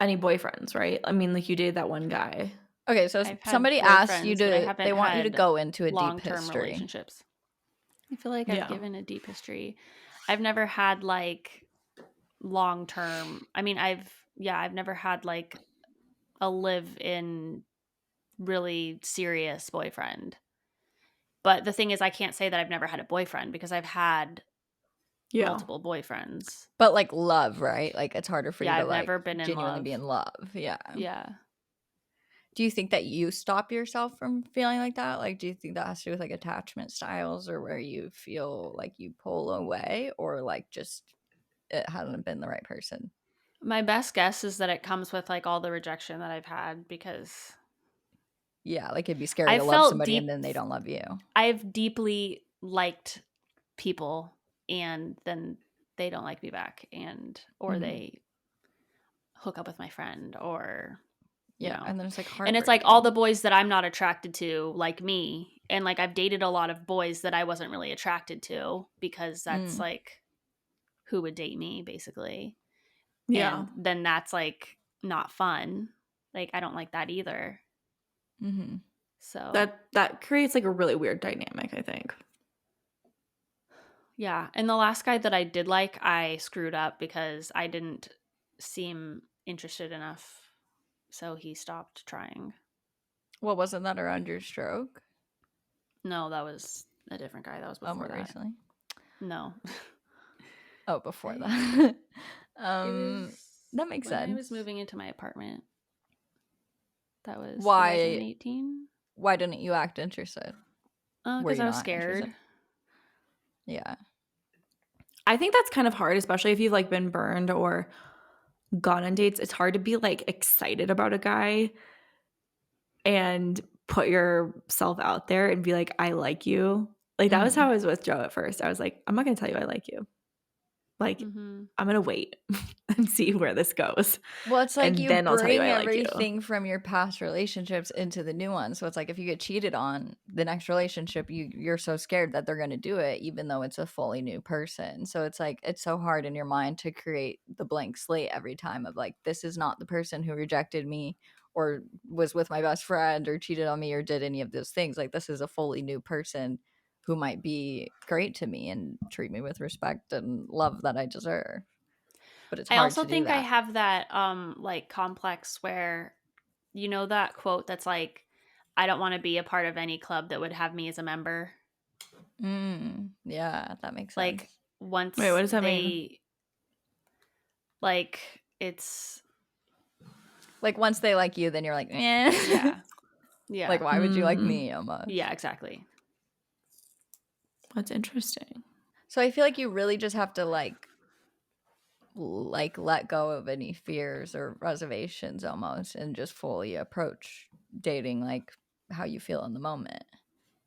any boyfriends, right? I mean, like you dated that one guy. Okay, so I've had somebody asked you boyfriends, but I to, haven't they want you to had go into a deep long-term history. relationships. I feel like Yeah. I've given a deep history. I've never had like long-term. I mean, I've never had like a live-in really serious boyfriend. But the thing is, I can't say that I've never had a boyfriend because I've had multiple boyfriends. But like love, right? Like it's harder for you to I've like never been in genuinely love. be in love. Yeah. Yeah. Do you think that you stop yourself from feeling like that? Like, do you think that has to do with like attachment styles or where you feel like you pull away or like just it hasn't been the right person? My best guess is that it comes with like all the rejection that I've had because Yeah, like it'd be scary I to love felt somebody and then they don't love you. I've deeply liked people and then they don't like me back or they hook up with my friend or you know. And then it's like heartbreaking. And it's like all the boys that I'm not attracted to like me, and like I've dated a lot of boys that I wasn't really attracted to because that's like who would date me basically. And then that's like not fun. Like I don't like that either. So that creates like a really weird dynamic, I think. Yeah. And the last guy that I did like, I screwed up because I didn't seem interested enough. So he stopped trying. Well, wasn't that around your stroke? No, that was a different guy. That was before that. Recently? No. Oh, before that. That makes when sense. I was moving into my apartment. That was Why 2018. Why didn't you act interested? Because I was scared. Interested? Yeah. I think that's kind of hard, especially if you've like been burned or gone on dates. It's hard to be like excited about a guy and put yourself out there and be like, I like you. Like that was how I was with Joe at first. I was like, I'm not going to tell you I like you. Like, I'm going to wait and see where this goes. Well, it's like and you then I'll tell you bring I like everything from your past relationships into the new one. So it's like if you get cheated on, the next relationship, you're so scared that they're going to do it, even though it's a fully new person. So it's like it's so hard in your mind to create the blank slate every time of like, this is not the person who rejected me or was with my best friend or cheated on me or did any of those things. Like this is a fully new person who might be great to me and treat me with respect and love that I deserve. But it's hard I also to do think that. I have that like complex where you know that quote that's like, I don't want to be a part of any club that would have me as a member. Yeah, that makes sense. Like once Wait, what does that mean? Like it's like once they like you, then you're like, eh. Yeah. Like why would you like me almost? Yeah, exactly. That's interesting. So I feel like you really just have to like let go of any fears or reservations almost and just fully approach dating like how you feel in the moment.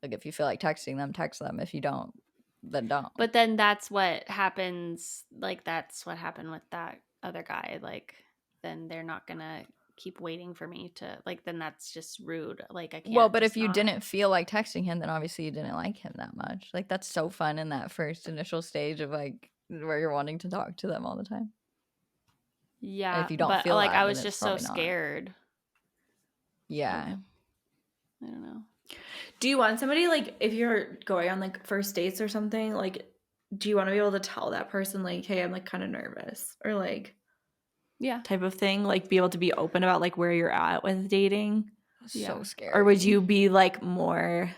Like if you feel like texting them, text them. If you don't, then don't. But then that's what happens. Like that's what happened with that other guy. Like then they're not gonna keep waiting for me to like. Then that's just rude. Like I can't. Well, but if you didn't feel like texting him, then obviously you didn't like him that much. Like that's so fun in that first initial stage of like where you're wanting to talk to them all the time. Yeah, and if you don't but feel like that, I was just so scared. Yeah. I don't know. Do you want somebody like if you're going on like first dates or something, like do you want to be able to tell that person like, hey, I'm like kind of nervous or like type of thing, like be able to be open about like where you're at with dating? So scary. Or would you be like more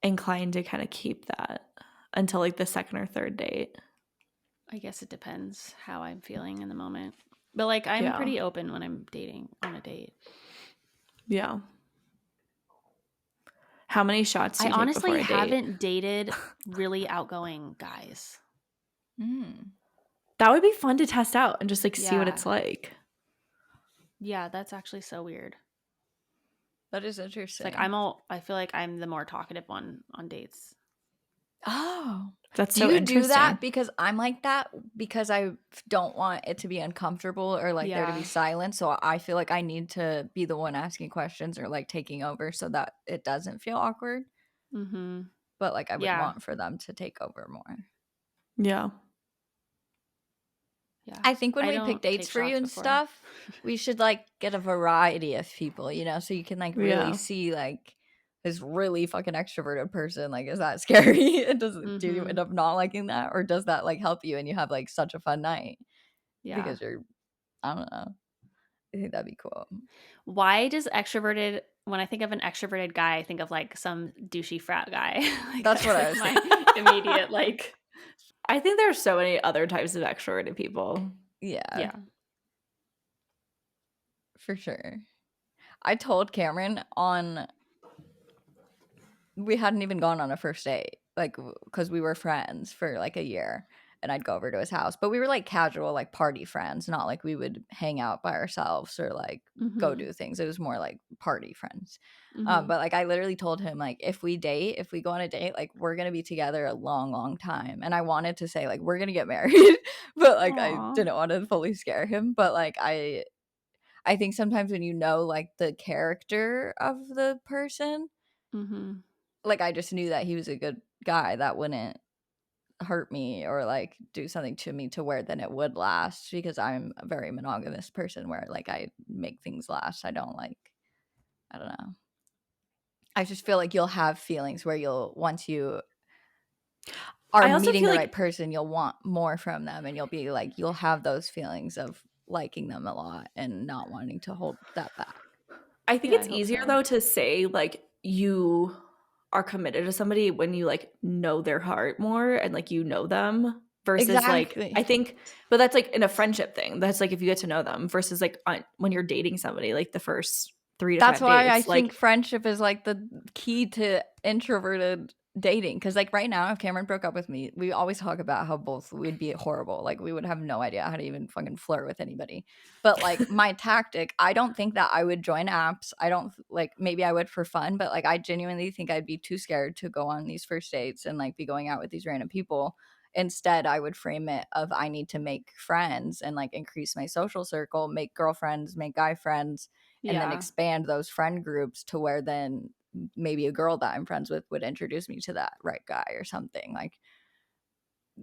inclined to kind of keep that until like the second or third date? I guess it depends how I'm feeling in the moment. But like I'm pretty open when I'm dating on a date. Yeah. How many shots do you I take before a honestly date? haven't dated really outgoing guys. That would be fun to test out and just like see what it's like. Yeah, that's actually so weird. That is interesting. It's like I feel like I'm the more talkative one on dates. Oh, that's so interesting. Do you do that because I'm like that because I don't want it to be uncomfortable or like there to be silence. So I feel like I need to be the one asking questions or like taking over so that it doesn't feel awkward. But like I would want for them to take over more. Yeah. I think when we pick dates for you and stuff, we should like get a variety of people, you know, so you can like really see like this really fucking extroverted person. Like, is that scary? Do you end up not liking that, or does that like help you and you have like such a fun night? Because you're, I don't know. I think that'd be cool. Why does when I think of an extroverted guy, I think of like some douchey frat guy. Like, That's what I was my immediate like. I think there's so many other types of extroverted people. Yeah. For sure. I told Cameron we hadn't even gone on a first date, like, because we were friends for like a year, and I'd go over to his house, but we were like casual, like party friends, not like we would hang out by ourselves or like go do things. It was more like party friends. But like I literally told him, like, if we go on a date, like we're gonna be together a long time. And I wanted to say like we're gonna get married, but like I didn't want to fully scare him. But like I think sometimes when you know like the character of the person, like I just knew that he was a good guy that wouldn't hurt me or like do something to me to where then it would last, because I'm a very monogamous person where like I make things last. I don't know. I just feel like you'll have feelings where once you are meeting the right person, you'll want more from them, and you'll be like, you'll have those feelings of liking them a lot and not wanting to hold that back. I think it's easier though to say like you are committed to somebody when you like know their heart more and like you know them versus like I think, but that's like in a friendship thing. That's like if you get to know them versus like when you're dating somebody, like the first 3 to 5 days. That's why I think friendship is like the key to introverted dating, because like right now if Cameron broke up with me, we always talk about how both we'd be horrible, like we would have no idea how to even fucking flirt with anybody. But like my tactic, I don't think that I would join apps. I don't like, maybe I would for fun, but like I genuinely think I'd be too scared to go on these first dates and like be going out with these random people. Instead, I would frame it of I need to make friends and like increase my social circle, make girlfriends, make guy friends, and then expand those friend groups to where then maybe a girl that I'm friends with would introduce me to that right guy or something like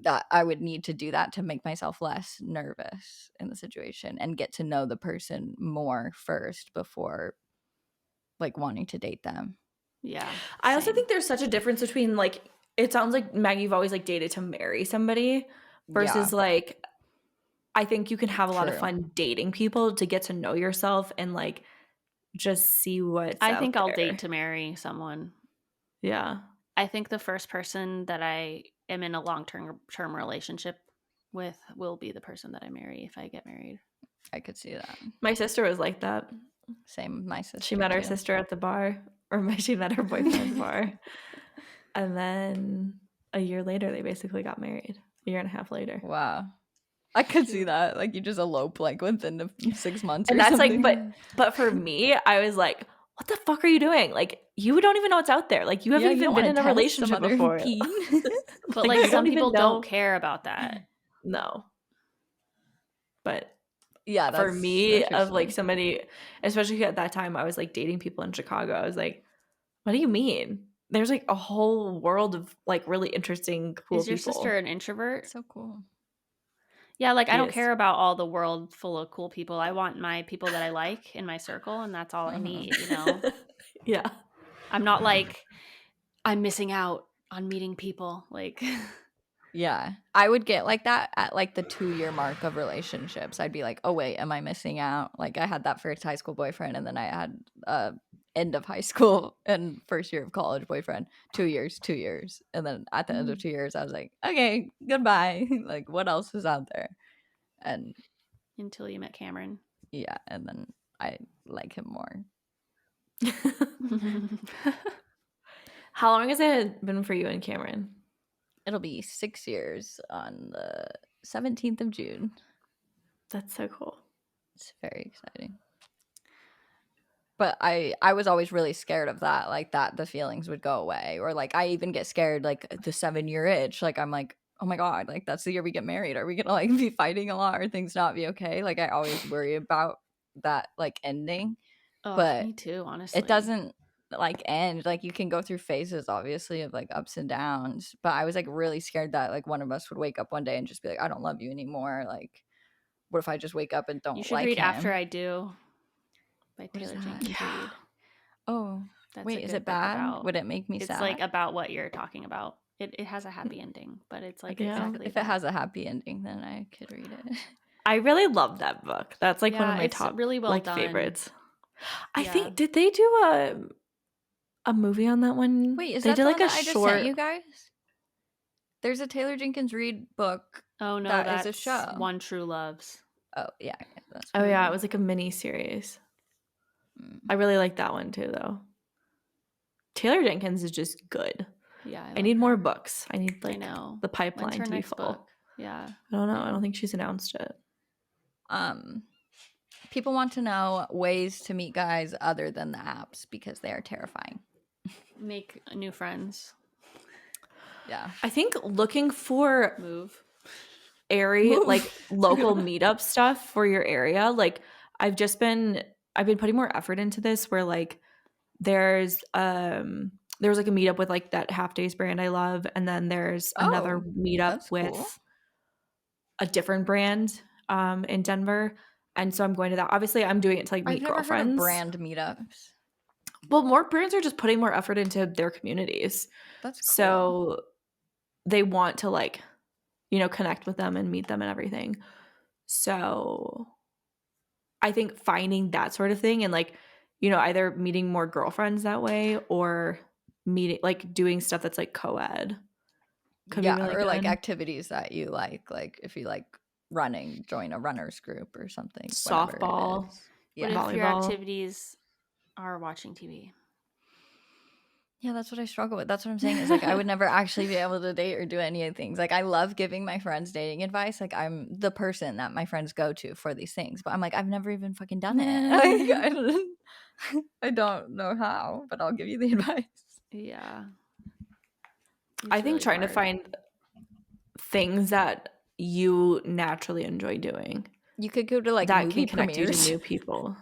that. I would need to do that to make myself less nervous in the situation and get to know the person more first before like wanting to date them. Yeah. I also think there's such a difference between like, it sounds like Maggie, you've always like dated to marry somebody versus like, I think you can have a lot of fun dating people to get to know yourself and like just see what's I think out I'll there. date to marry someone. Yeah. I think the first person that I am in a long-term relationship with will be the person that I marry if I get married. I could see that. My sister was like that. Same, my sister. She met her sister at the bar, or she met her boyfriend at the bar. And then a year later, they basically got married. A year and a half later. Wow. I could see that. Like, you just elope, like, within 6 months and or that's something. Like, but for me, I was like, what the fuck are you doing? Like, you don't even know what's out there. Like, you haven't even been in a relationship before. But like some people don't care about that. No. But yeah, for me, of like somebody, especially at that time, I was like dating people in Chicago. I was like, what do you mean? There's like a whole world of like really interesting, cool people. Is your sister an introvert? So cool. Yeah, like I don't care about all the world full of cool people. I want my people that I like in my circle, and that's all I need, you know? Yeah. I'm not like, I'm missing out on meeting people. Like, yeah. I would get like that at like the 2-year mark of relationships. I'd be like, oh, wait, am I missing out? Like, I had that first high school boyfriend, and then I had end of high school and first year of college boyfriend. 2 years. And then at the end of 2 years, I was like, okay, goodbye. Like, what else is out there? And until you met Cameron. Yeah, and then I like him more. How long has it been for you and Cameron? It'll be 6 years on the 17th of June. That's so cool. It's very exciting. But I was always really scared of that, like that the feelings would go away. Or like I even get scared like the 7-year itch. Like I'm like, oh my God, like that's the year we get married. Are we gonna like be fighting a lot or things not be okay? Like I always worry about that like ending. Oh, but me too, honestly. It doesn't like end. Like you can go through phases obviously of like ups and downs. But I was like really scared that like one of us would wake up one day and just be like, I don't love you anymore. Like what if I just wake up and don't like him? You should read After I Do by Taylor Jenkins Reid. Oh, that's wait, is it bad? Would it make me sad? It's like about what you're talking about. It has a happy ending, but it's like exactly if it has a happy ending, then I could read it. I really love that book. That's like one of my it's top really well done. favorites. I think did they do a movie on that one? Wait, is they that did the like one a that I just short sent you guys? There's a Taylor Jenkins Reid book. Oh no, that's is a show. One True Loves. Oh yeah, that's. Oh yeah, it was like a mini series. I really like that one too, though. Taylor Jenkins is just good. Yeah, I need more books. I need like the pipeline When's her to be next full. book? Yeah, I don't know. I don't think she's announced it. People want to know ways to meet guys other than the apps because they are terrifying. Make new friends. Yeah, I think looking for Move. like local meetup stuff for your area. Like I've been putting more effort into this where like there's like a meetup with like that Half Days brand I love, and then there's another meetup with a different brand in Denver. And so I'm going to that. Obviously I'm doing it to like meet girlfriends. I've never heard of brand meetups. Well, more brands are just putting more effort into their communities. That's cool. So they want to like, you know, connect with them and meet them and everything. So I think finding that sort of thing and like, you know, either meeting more girlfriends that way or meeting like doing stuff that's like co-ed could be really good. Like activities that you like if you like running, join a runners group or something. Softball. What if your activities are watching TV? Yeah, that's what I struggle with. That's what I'm saying is like I would never actually be able to date or do any of the things. Like I love giving my friends dating advice. Like I'm the person that my friends go to for these things. But I'm like, I've never even fucking done it. Like, I don't know how, but I'll give you the advice. Yeah. I think really trying to find things that you naturally enjoy doing. You could go to like that movie can connect premieres. You to new people.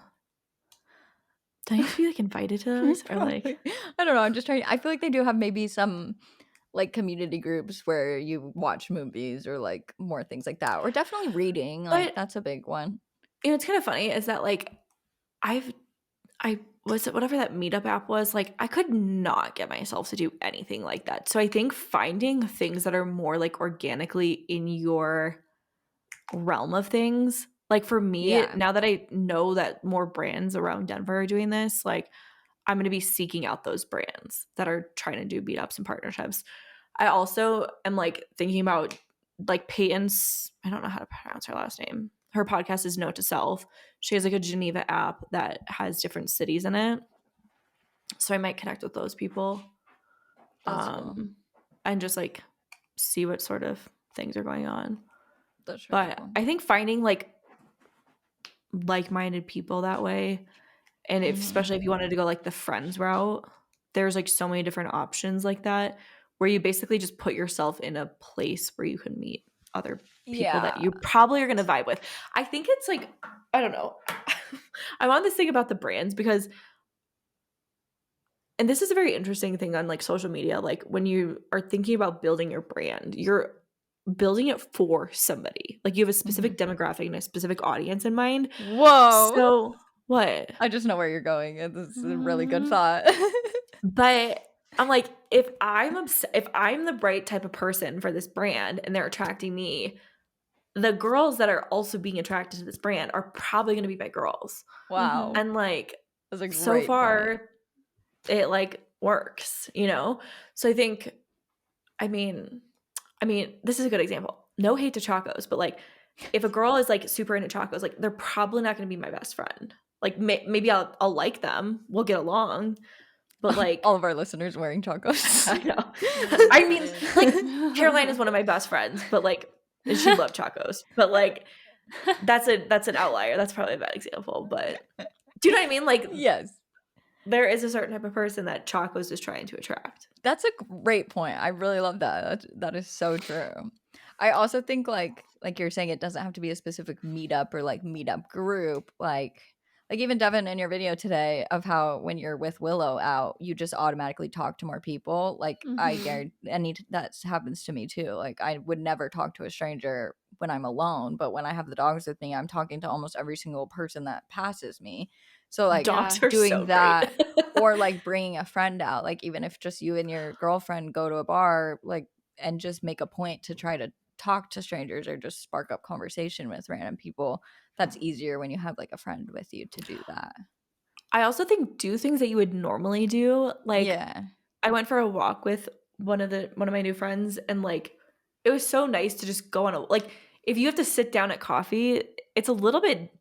Don't you have to be like invited to those? Or like I don't know. I'm just trying. I feel like they do have maybe some like community groups where you watch movies or like more things like that, or definitely reading. Like that's a big one. You know, it's kind of funny is that like I was it whatever that meetup app was, like I could not get myself to do anything like that. So I think finding things that are more like organically in your realm of things. Like for me, now that I know that more brands around Denver are doing this, like I'm going to be seeking out those brands that are trying to do meetups and partnerships. I also am like thinking about like Peyton's, I don't know how to pronounce her last name. Her podcast is Note to Self. She has like a Geneva app that has different cities in it. So I might connect with those people. That's cool. And just like see what sort of things are going on. That's really but cool. I think finding like like-minded people that way, and especially if you wanted to go like the friends route, there's like so many different options like that where you basically just put yourself in a place where you can meet other people that you probably are going to vibe with. I think it's like, I don't know. I'm on this thing about the brands because, and this is a very interesting thing on like social media, like when you are thinking about building your brand, you're building it for somebody. Like you have a specific demographic and a specific audience in mind. Whoa. So what? I just know where you're going. This is a really good thought. But I'm like, if I'm the right type of person for this brand and they're attracting me, the girls that are also being attracted to this brand are probably going to be my girls. Wow. And like, so far it like works, you know? So I think, I mean, this is a good example. No hate to Chacos, but like if a girl is like super into Chacos, like they're probably not going to be my best friend. Like maybe I'll like them. We'll get along. But like all of our listeners wearing Chacos. I know. I mean, like Caroline is one of my best friends, but like she loved Chacos. But like that's an outlier. That's probably a bad example. But do you know what I mean? Like yes. There is a certain type of person that Chacos is trying to attract. That's a great point. I really love that. That is so true. I also think like you're saying, it doesn't have to be a specific meetup or like meetup group. Like even Devon in your video today of how when you're with Willow out, you just automatically talk to more people. Like I guarantee that happens to me too. Like I would never talk to a stranger when I'm alone, but when I have the dogs with me, I'm talking to almost every single person that passes me. So like dogs are doing so that or like bringing a friend out, like even if just you and your girlfriend go to a bar, like, and just make a point to try to talk to strangers or just spark up conversation with random people, that's easier when you have like a friend with you to do that. I also think do things that you would normally do. Like, yeah, I went for a walk with one of my new friends, and like it was so nice to just go on a, like, if you have to sit down at coffee, it's a little bit,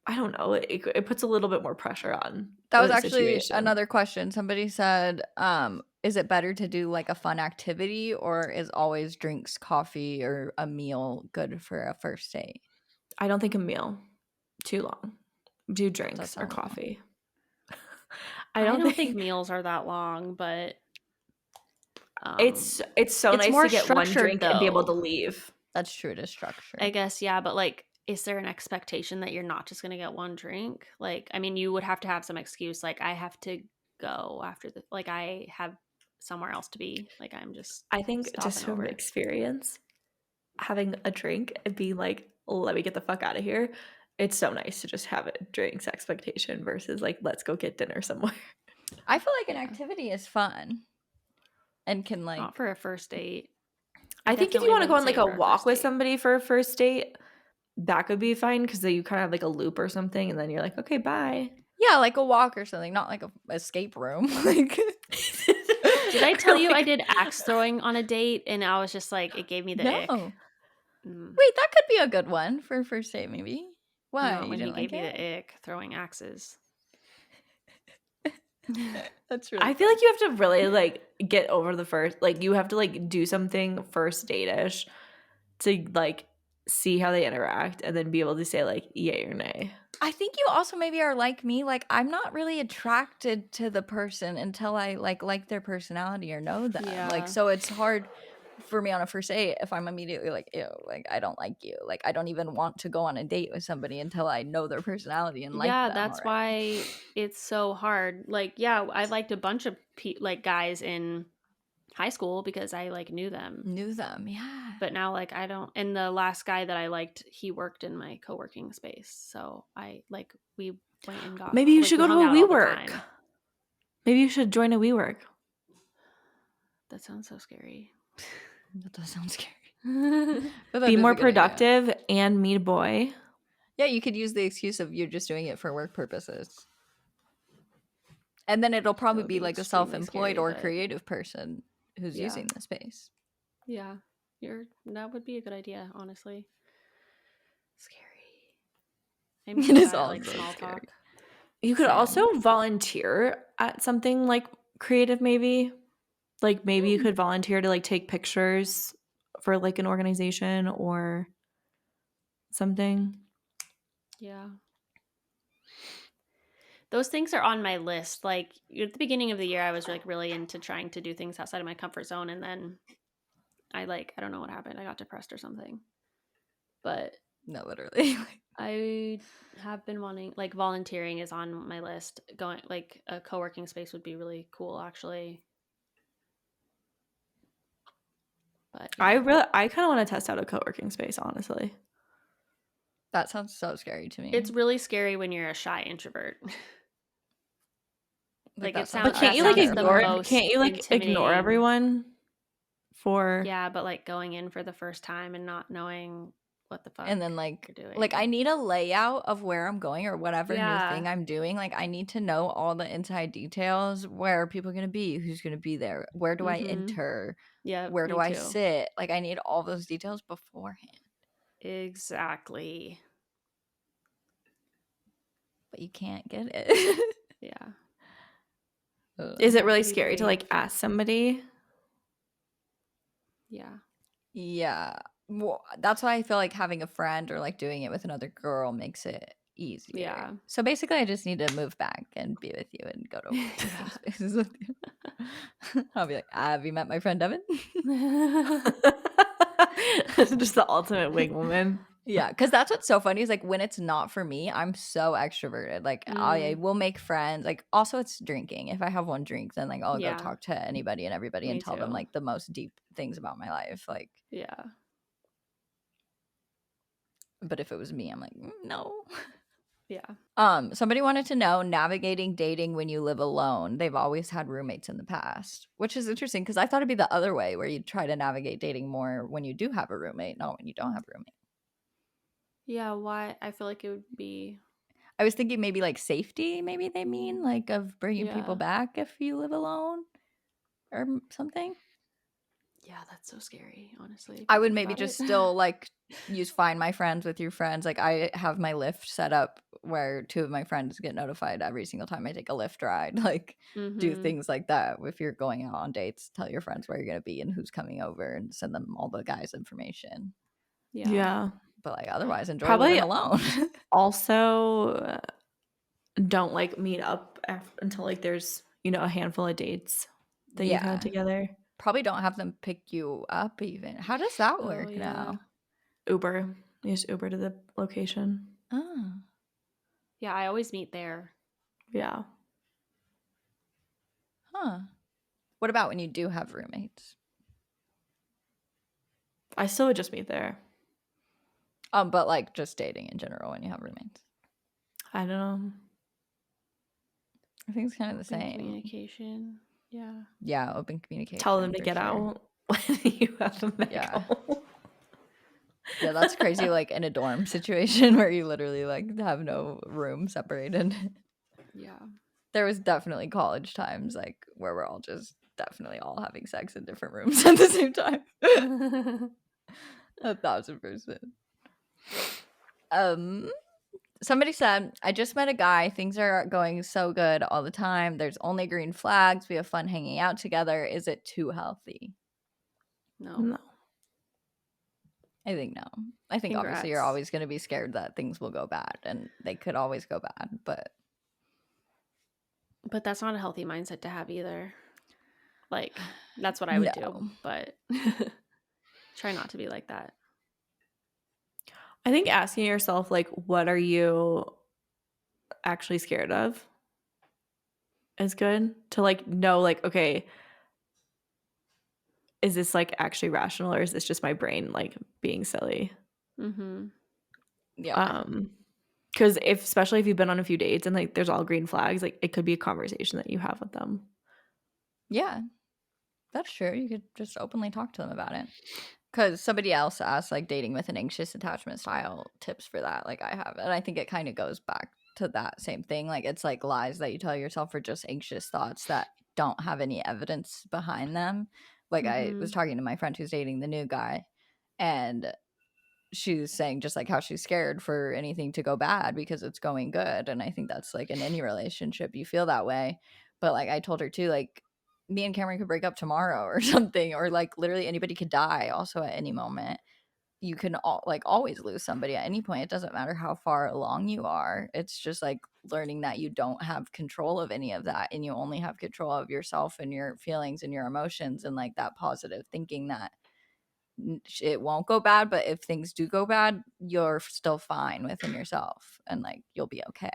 I don't know, it puts a little bit more pressure on that was the actually situation. another question. Somebody said, is it better to do like a fun activity, or is always drinks, coffee, or a meal good for a first date? I don't think a meal too long. Do drinks That or sounds long. coffee. I don't think meals are that long, but it's so it's nice more to get one structured, drink and be able to though. leave. That's true, to structure. I guess, yeah, but like, is there an expectation that you're not just gonna get one drink? Like, I mean, you would have to have some excuse, like I have to go after the, like I have somewhere else to be. Like I'm just, I think just stopping from over. experience, having a drink and being like, let me get the fuck out of here. It's so nice to just have a drinks expectation versus like, let's go get dinner somewhere. I feel like an activity is fun and can like, Not for a first date. I think if you definitely want to go wouldn't on like say a for a walk first with date. somebody for a first date, that could be fine because then you kind of have like a loop or something, and then you're like, okay, bye. yeah, like a walk or something, not like a escape room. Like, Did I tell you I did axe throwing on a date and I was just like, it gave me the ick. no. Wait, that could be a good one for a first date, maybe. Why? No, You when he didn't gave like me it? the ick throwing axes. That's really I feel like you have to really like get over the first, like you have to like do something first date-ish to like see how they interact and then be able to say like yay or nay. I think you also maybe are like me. Like, I'm not really attracted to the person until I like their personality or know them. Yeah. Like, so it's hard for me on a first date if I'm immediately like, ew, like I don't like you. Like, I don't even want to go on a date with somebody until I know their personality and like them. That's why it's so hard. Like, yeah, I liked a bunch of like guys in high school because I like knew them. Yeah. But now like I don't, and the last guy that I liked, he worked in my co-working space. So I like, we went and got, Maybe you like, should we go to hung a out all the WeWork. time. Maybe you should join a WeWork. That sounds so scary. That does sound scary. But Be more productive and meet a boy. Yeah, you could use the excuse of you're just doing it for work purposes. And then it'll probably be like a self-employed scary, or creative person who's using the space. Yeah. That would be a good idea, honestly. Scary. It is all like small scary. talk. You could Same. also volunteer at something like creative, maybe. Like maybe you could volunteer to like take pictures for like an organization or something. Yeah. Those things are on my list. Like at the beginning of the year, I was like really into trying to do things outside of my comfort zone. And then I don't know what happened. I got depressed or something. But no, literally. I have been wanting, like, volunteering is on my list. Going, like, a co-working space would be really cool, actually. But yeah. I kind of want to test out a co-working space, honestly. That sounds so scary to me. It's really scary when you're a shy introvert. Like it sounds. But can't you like ignore it? Can't you like ignore everyone? Yeah, but like going in for the first time and not knowing what the fuck, and then like you're doing. Like I need a layout of where I'm going or whatever new thing I'm doing. Like I need to know all the inside details. Where are people gonna be? Who's gonna be there? Where do I enter? Yeah. Where do I sit? Like I need all those details beforehand. Exactly. But you can't get it. Yeah. Is it really scary to like ask somebody? Yeah. Yeah. Well, that's why I feel like having a friend or like doing it with another girl makes it easier. Yeah. So basically I just need to move back and be with you and go to spaces with you. I'll be like, have you met my friend Devin? Just the ultimate wing woman. Yeah, because that's what's so funny is like when it's not for me, I'm so extroverted. Like I will make friends. Like also it's drinking. If I have one drink, then like I'll go talk to anybody and everybody and tell them like the most deep things about my life. Like But if it was me, I'm like, no. Yeah. Somebody wanted to know navigating dating when you live alone. They've always had roommates in the past, which is interesting because I thought it'd be the other way where you try to navigate dating more when you do have a roommate, not when you don't have a roommate. Yeah, why? I feel like it would be. I was thinking maybe like safety, maybe they mean like of bringing people Yeah. back if you live alone or something. Yeah, that's so scary, honestly. if I you would think maybe about just it. still like use Find My Friends with your friends. Like I have my Lyft set up where 2 of my friends get notified every single time I take a Lyft ride. Like do Mhm. things like that. If you're going out on dates, tell your friends where you're gonna be and who's coming over and send them all the guys' information. Yeah. Yeah. But like otherwise enjoy Probably living alone. also don't like meet up until like there's, you know, a handful of dates that you've Yeah. had together. Probably don't have them pick you up even. How does that Oh, work yeah. now? Uber. You just Uber to the location. Oh. Yeah, I always meet there. Yeah. Huh. What about when you do have roommates? I still would just meet there. But like just dating in general when you have roommates. I don't know. I think it's kind of the Open same. communication. Yeah. Yeah, open communication. Tell them to for get sure. out when you have them back Yeah. home. Yeah, that's crazy. Like in a dorm situation where you literally like have no room separated. Yeah. There was definitely college times like where we're all just definitely all having sex in different rooms at the same time. 1,000%. Somebody said, I just met a guy. Things are going so good all the time. There's only green flags. We have fun hanging out together. Is it too healthy? No. I think no. I think obviously you're Congrats. always going to be scared that things will go bad, and they could always go bad, but that's not a healthy mindset to have either. Like, that's what I would no. do, but try not to be like that. I think asking yourself, like, what are you actually scared of is good to like know, like, okay, is this like actually rational or is this just my brain like being silly? Mm-hmm. Yeah. Because especially if you've been on a few dates and like there's all green flags, like it could be a conversation that you have with them. Yeah. That's true. You could just openly talk to them about it. Because somebody else asked, like, dating with an anxious attachment style tips for that. Like, I have. And I think it kind of goes back to that same thing. Like, it's like lies that you tell yourself are just anxious thoughts that don't have any evidence behind them. Like, I was talking to my friend who's dating the new guy, and she was saying just like how she's scared for anything to go bad because it's going good. And I think that's like in any relationship, you feel that way. But like I told her too, like, me and Cameron could break up tomorrow or something, or like literally anybody could die also at any moment. You can like always lose somebody at any point. It doesn't matter how far along you are. It's just like learning that you don't have control of any of that, and you only have control of yourself and your feelings and your emotions, and like that positive thinking that it won't go bad, but if things do go bad, you're still fine within yourself and like you'll be okay.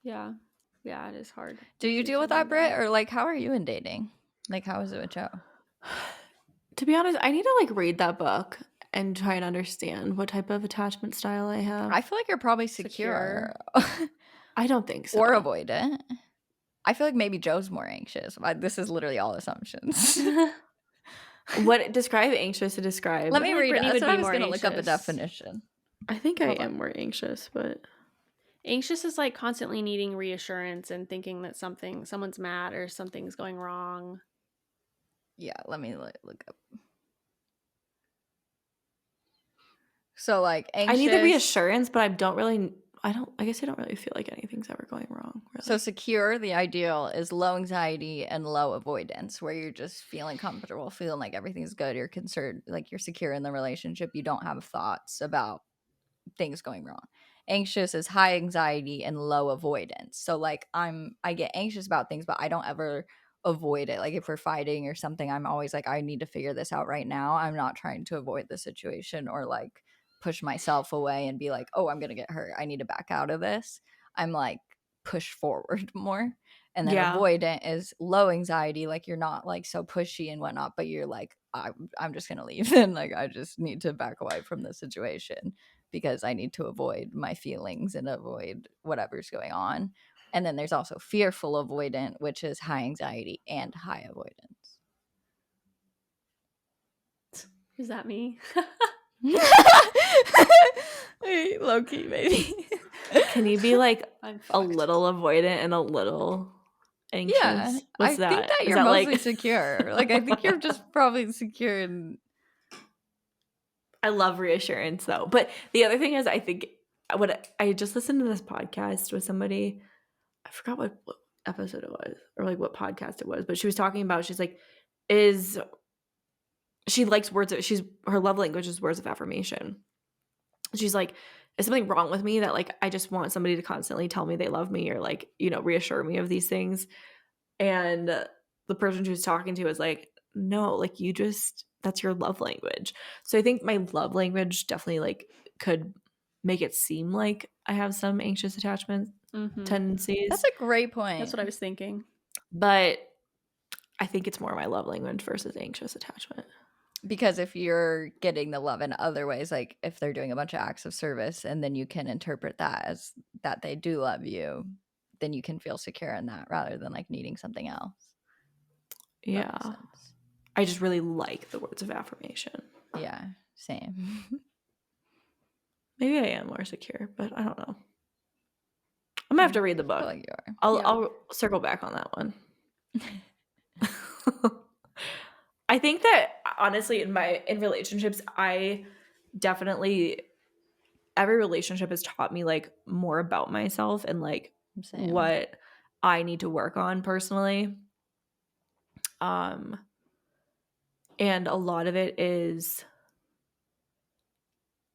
Yeah. Yeah, it is hard. Do you deal with that, Britt? Or like how are you in dating? Like how is it with Joe? To be honest, I need to like read that book and try and understand what type of attachment style I have. I feel like you're probably secure. I don't think so. Or avoidant. I feel like maybe Joe's more anxious. This is literally all assumptions. What describe anxious to describe? Let me read it. That's what I was going to look up a anxious. definition. I think I Hold am on. more anxious, but Anxious is like constantly needing reassurance and thinking that someone's mad or something's going wrong. Yeah, let me look up. So like anxious. I need the reassurance, but I guess I don't really feel like anything's ever going wrong. Really. So secure, the ideal is low anxiety and low avoidance, where you're just feeling comfortable, feeling like everything's good. You're concerned, like you're secure in the relationship. You don't have thoughts about things going wrong. Anxious is high anxiety and low avoidance. So like I get anxious about things, but I don't ever avoid it. Like if we're fighting or something, I'm always like, I need to figure this out right now. I'm not trying to avoid the situation or like push myself away and be like, oh, I'm gonna get hurt, I need to back out of this. I'm like push forward more. And then avoidant is low anxiety, like you're not like so pushy and whatnot, but you're like, I'm just gonna leave and like I just need to back away from the situation. because I need to avoid my feelings and avoid whatever's going on. And then there's also fearful avoidant, which is high anxiety and high avoidance. Is that me? Low key, maybe. Can you be like I'm a fucked. little avoidant and a little anxious? Yeah, What's I that? think that Is you're that mostly like secure. Like, I think you're just probably secure and I love reassurance though. But the other thing is, I think what I just listened to this podcast with somebody. I forgot what episode it was or like what podcast it was, but she was talking about. She's like, she likes words. Her love language is words of affirmation. She's like, is something wrong with me that like I just want somebody to constantly tell me they love me or like, you know, reassure me of these things? And the person she was talking to was like, no, like that's your love language. So I think my love language definitely like could make it seem like I have some anxious attachment tendencies. that's a great point. That's what I was thinking. But I think it's more my love language versus anxious attachment. Because if you're getting the love in other ways, like if they're doing a bunch of acts of service and then you can interpret that as that they do love you, then you can feel secure in that rather than like needing something else. Yeah. I just really like the words of affirmation. Yeah, same. Maybe I am more secure, but I don't know. I'm gonna have to read the book. I feel like you are. I'll circle back on that one. I think that honestly in relationships, I definitely every relationship has taught me like more about myself and like what I need to work on personally. And a lot of it is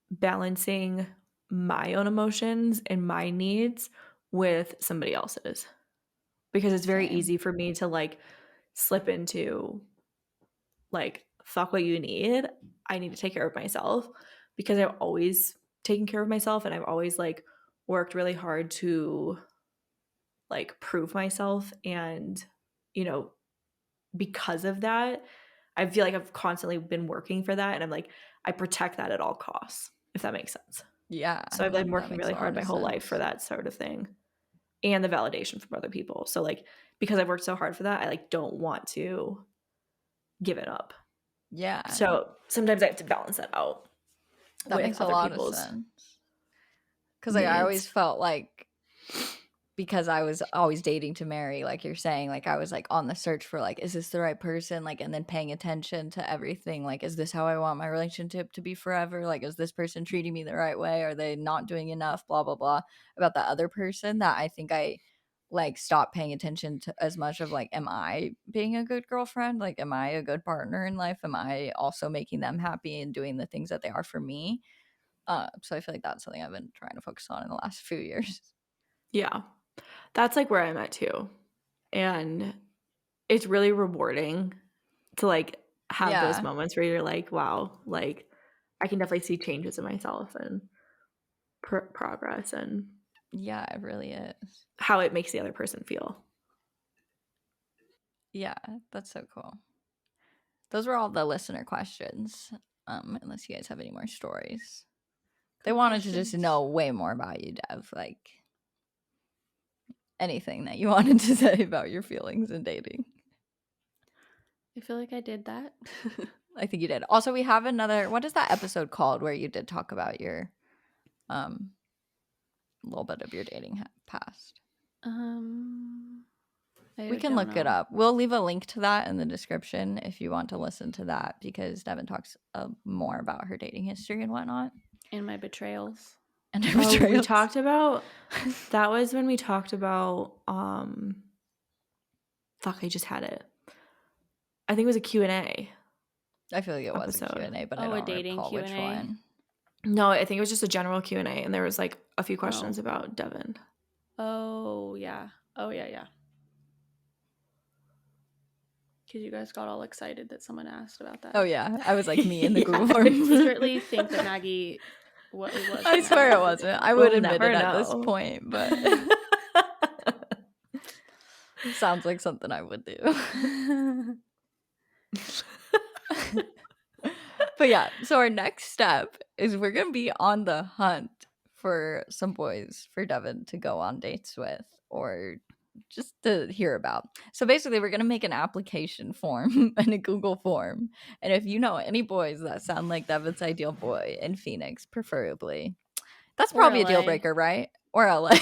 balancing my own emotions and my needs with somebody else's. Because it's very easy for me to like slip into like, fuck what you need. I need to take care of myself because I've always taken care of myself and I've always like worked really hard to like prove myself. And, you know, because of that, I feel like I've constantly been working for that. And I'm like, I protect that at all costs, if that makes sense. Yeah. So I've been working really hard my whole life for that sort of thing. And the validation from other people. So like, because I've worked so hard for that, I like don't want to give it up. Yeah. So sometimes I have to balance that out. That makes a lot of sense. Because like I always felt like because I was always dating to marry, like you're saying, like I was like on the search for like, is this the right person? Like, and then paying attention to everything. Like, is this how I want my relationship to be forever? Like, is this person treating me the right way? Are they not doing enough? Blah, blah, blah about the other person that I think I like stopped paying attention to as much of like, am I being a good girlfriend? Like, am I a good partner in life? Am I also making them happy and doing the things that they are for me? So I feel like that's something I've been trying to focus on in the last few years. Yeah. That's like where I'm at too. And it's really rewarding to like have those moments where you're like, wow, like I can definitely see changes in myself and progress and yeah, it really is. How it makes the other person feel. Yeah, that's so cool. Those were all the listener questions. Unless you guys have any more stories. They wanted to just know way more about you, Dev. Like anything that you wanted to say about your feelings in dating. I feel like I did that. I think you did. Also, we have another, what is that episode called where you did talk about your little bit of your dating past? We can look it up. We'll leave a link to that in the description if you want to listen to that, because Devin talks more about her dating history and whatnot. And my betrayals. And her betrayals. We talked about, that was when we talked about, fuck, I just had it. I think it was a Q&A. I feel like it was a Q&A, but I don't recall which one. No, I think it was just a general Q&A, and there was like a few questions about Devin. Oh, yeah. Because you guys got all excited that someone asked about that. Oh, yeah. I was like me in the Google form. I secretly think that Maggie, what it was. I swear it wasn't. I would admit it at this point, but sounds like something I would do. But yeah, so our next step is we're gonna be on the hunt for some boys for Devon to go on dates with or just to hear about. So basically we're gonna make an application form and a Google form. And if you know any boys that sound like Devon's ideal boy in Phoenix, preferably, that's Or probably a deal LA. breaker, right? Or LA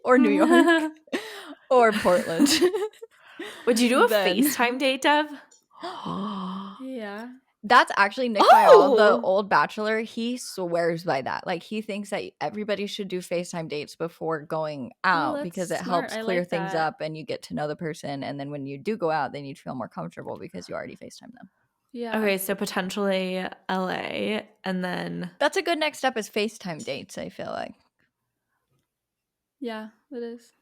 or New York or Portland. Would you do a Then- FaceTime date, Dev? Yeah. That's actually Nick Viall, the Oh! old bachelor. He swears by that. Like, he thinks that everybody should do FaceTime dates before going out that's because it smart. helps I clear like things that. up and you get to know the person. And then when you do go out, then you feel more comfortable because you already FaceTime them. Yeah. Okay, so potentially LA, and then That's a good next step is FaceTime dates, I feel like. Yeah, it is.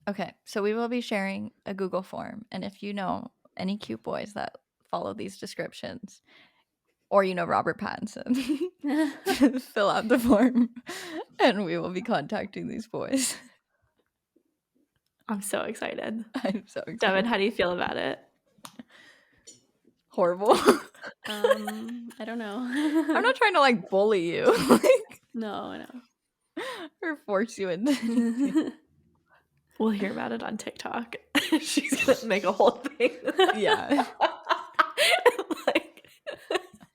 Okay, so we will be sharing a Google form. And if you know any cute boys that follow these descriptions, or you know Robert Pattinson, fill out the form and we will be contacting these boys. I'm so excited. I'm so excited. Devon, how do you feel about it? Horrible. I don't know. I'm not trying to like bully you No, I know. or force you into anything. We'll hear about it on TikTok. She's gonna make a whole thing. Yeah. Like,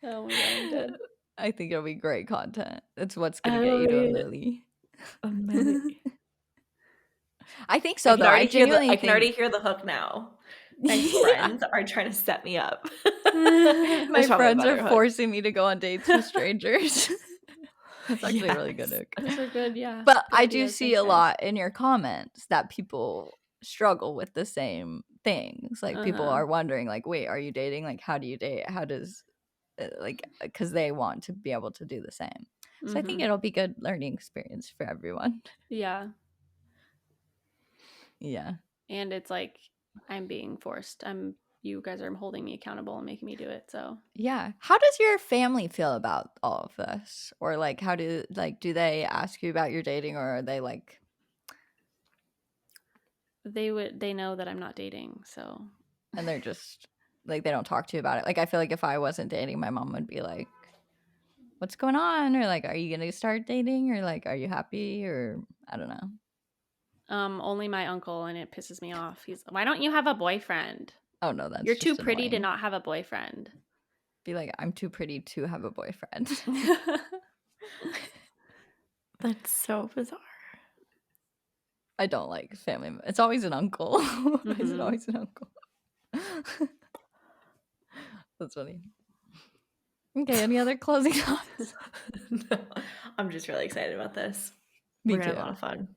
Oh my god, I'm dead. I think it'll be great content. It's what's gonna get you to a Lily. a minute. I think so, though. I genuinely I can already hear the hook now. My friends are trying to set me up. My friends are forcing me to go on dates with strangers. That's actually a really good hook. Those are good, yeah. But Good I do ideas. see Thanks, a guys. lot in your comments that people struggle with the same things. Like people are wondering, like, wait, are you dating? Like, how do you date? How does, like, because they want to be able to do the same. So I think it'll be good learning experience for everyone. Yeah. Yeah. And it's like I'm being forced. You guys are holding me accountable and making me do it. So Yeah. How does your family feel about all of this? Or like how do they ask you about your dating, or are they like they know that I'm not dating, so and they're just like they don't talk to you about it? Like I feel like if I wasn't dating, my mom would be like, what's going on? Or like, are you gonna start dating? Or like, are you happy? Or I don't know. Only my uncle, and it pisses me off. He's, why don't you have a boyfriend? Oh no, that's You're too just pretty to annoying. not have a boyfriend. Be like, I'm too pretty to have a boyfriend. That's so bizarre. I don't like family. It's always an uncle. Why is it always an uncle? That's funny. Okay, any other closing thoughts? No, I'm just really excited about this. Me We're gonna too. have a lot of fun.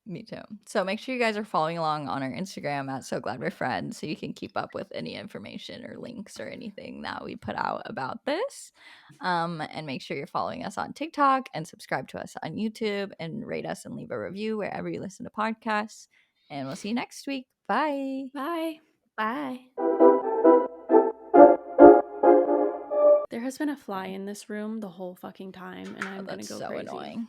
Me too. So make sure you guys are following along on our Instagram at sogladwerefriends so you can keep up with any information or links or anything that we put out about this. And make sure you're following us on TikTok and subscribe to us on YouTube and rate us and leave a review wherever you listen to podcasts. And we'll see you next week. Bye. Bye. Bye. There has been a fly in this room the whole fucking time, and I'm gonna go so crazy. Annoying.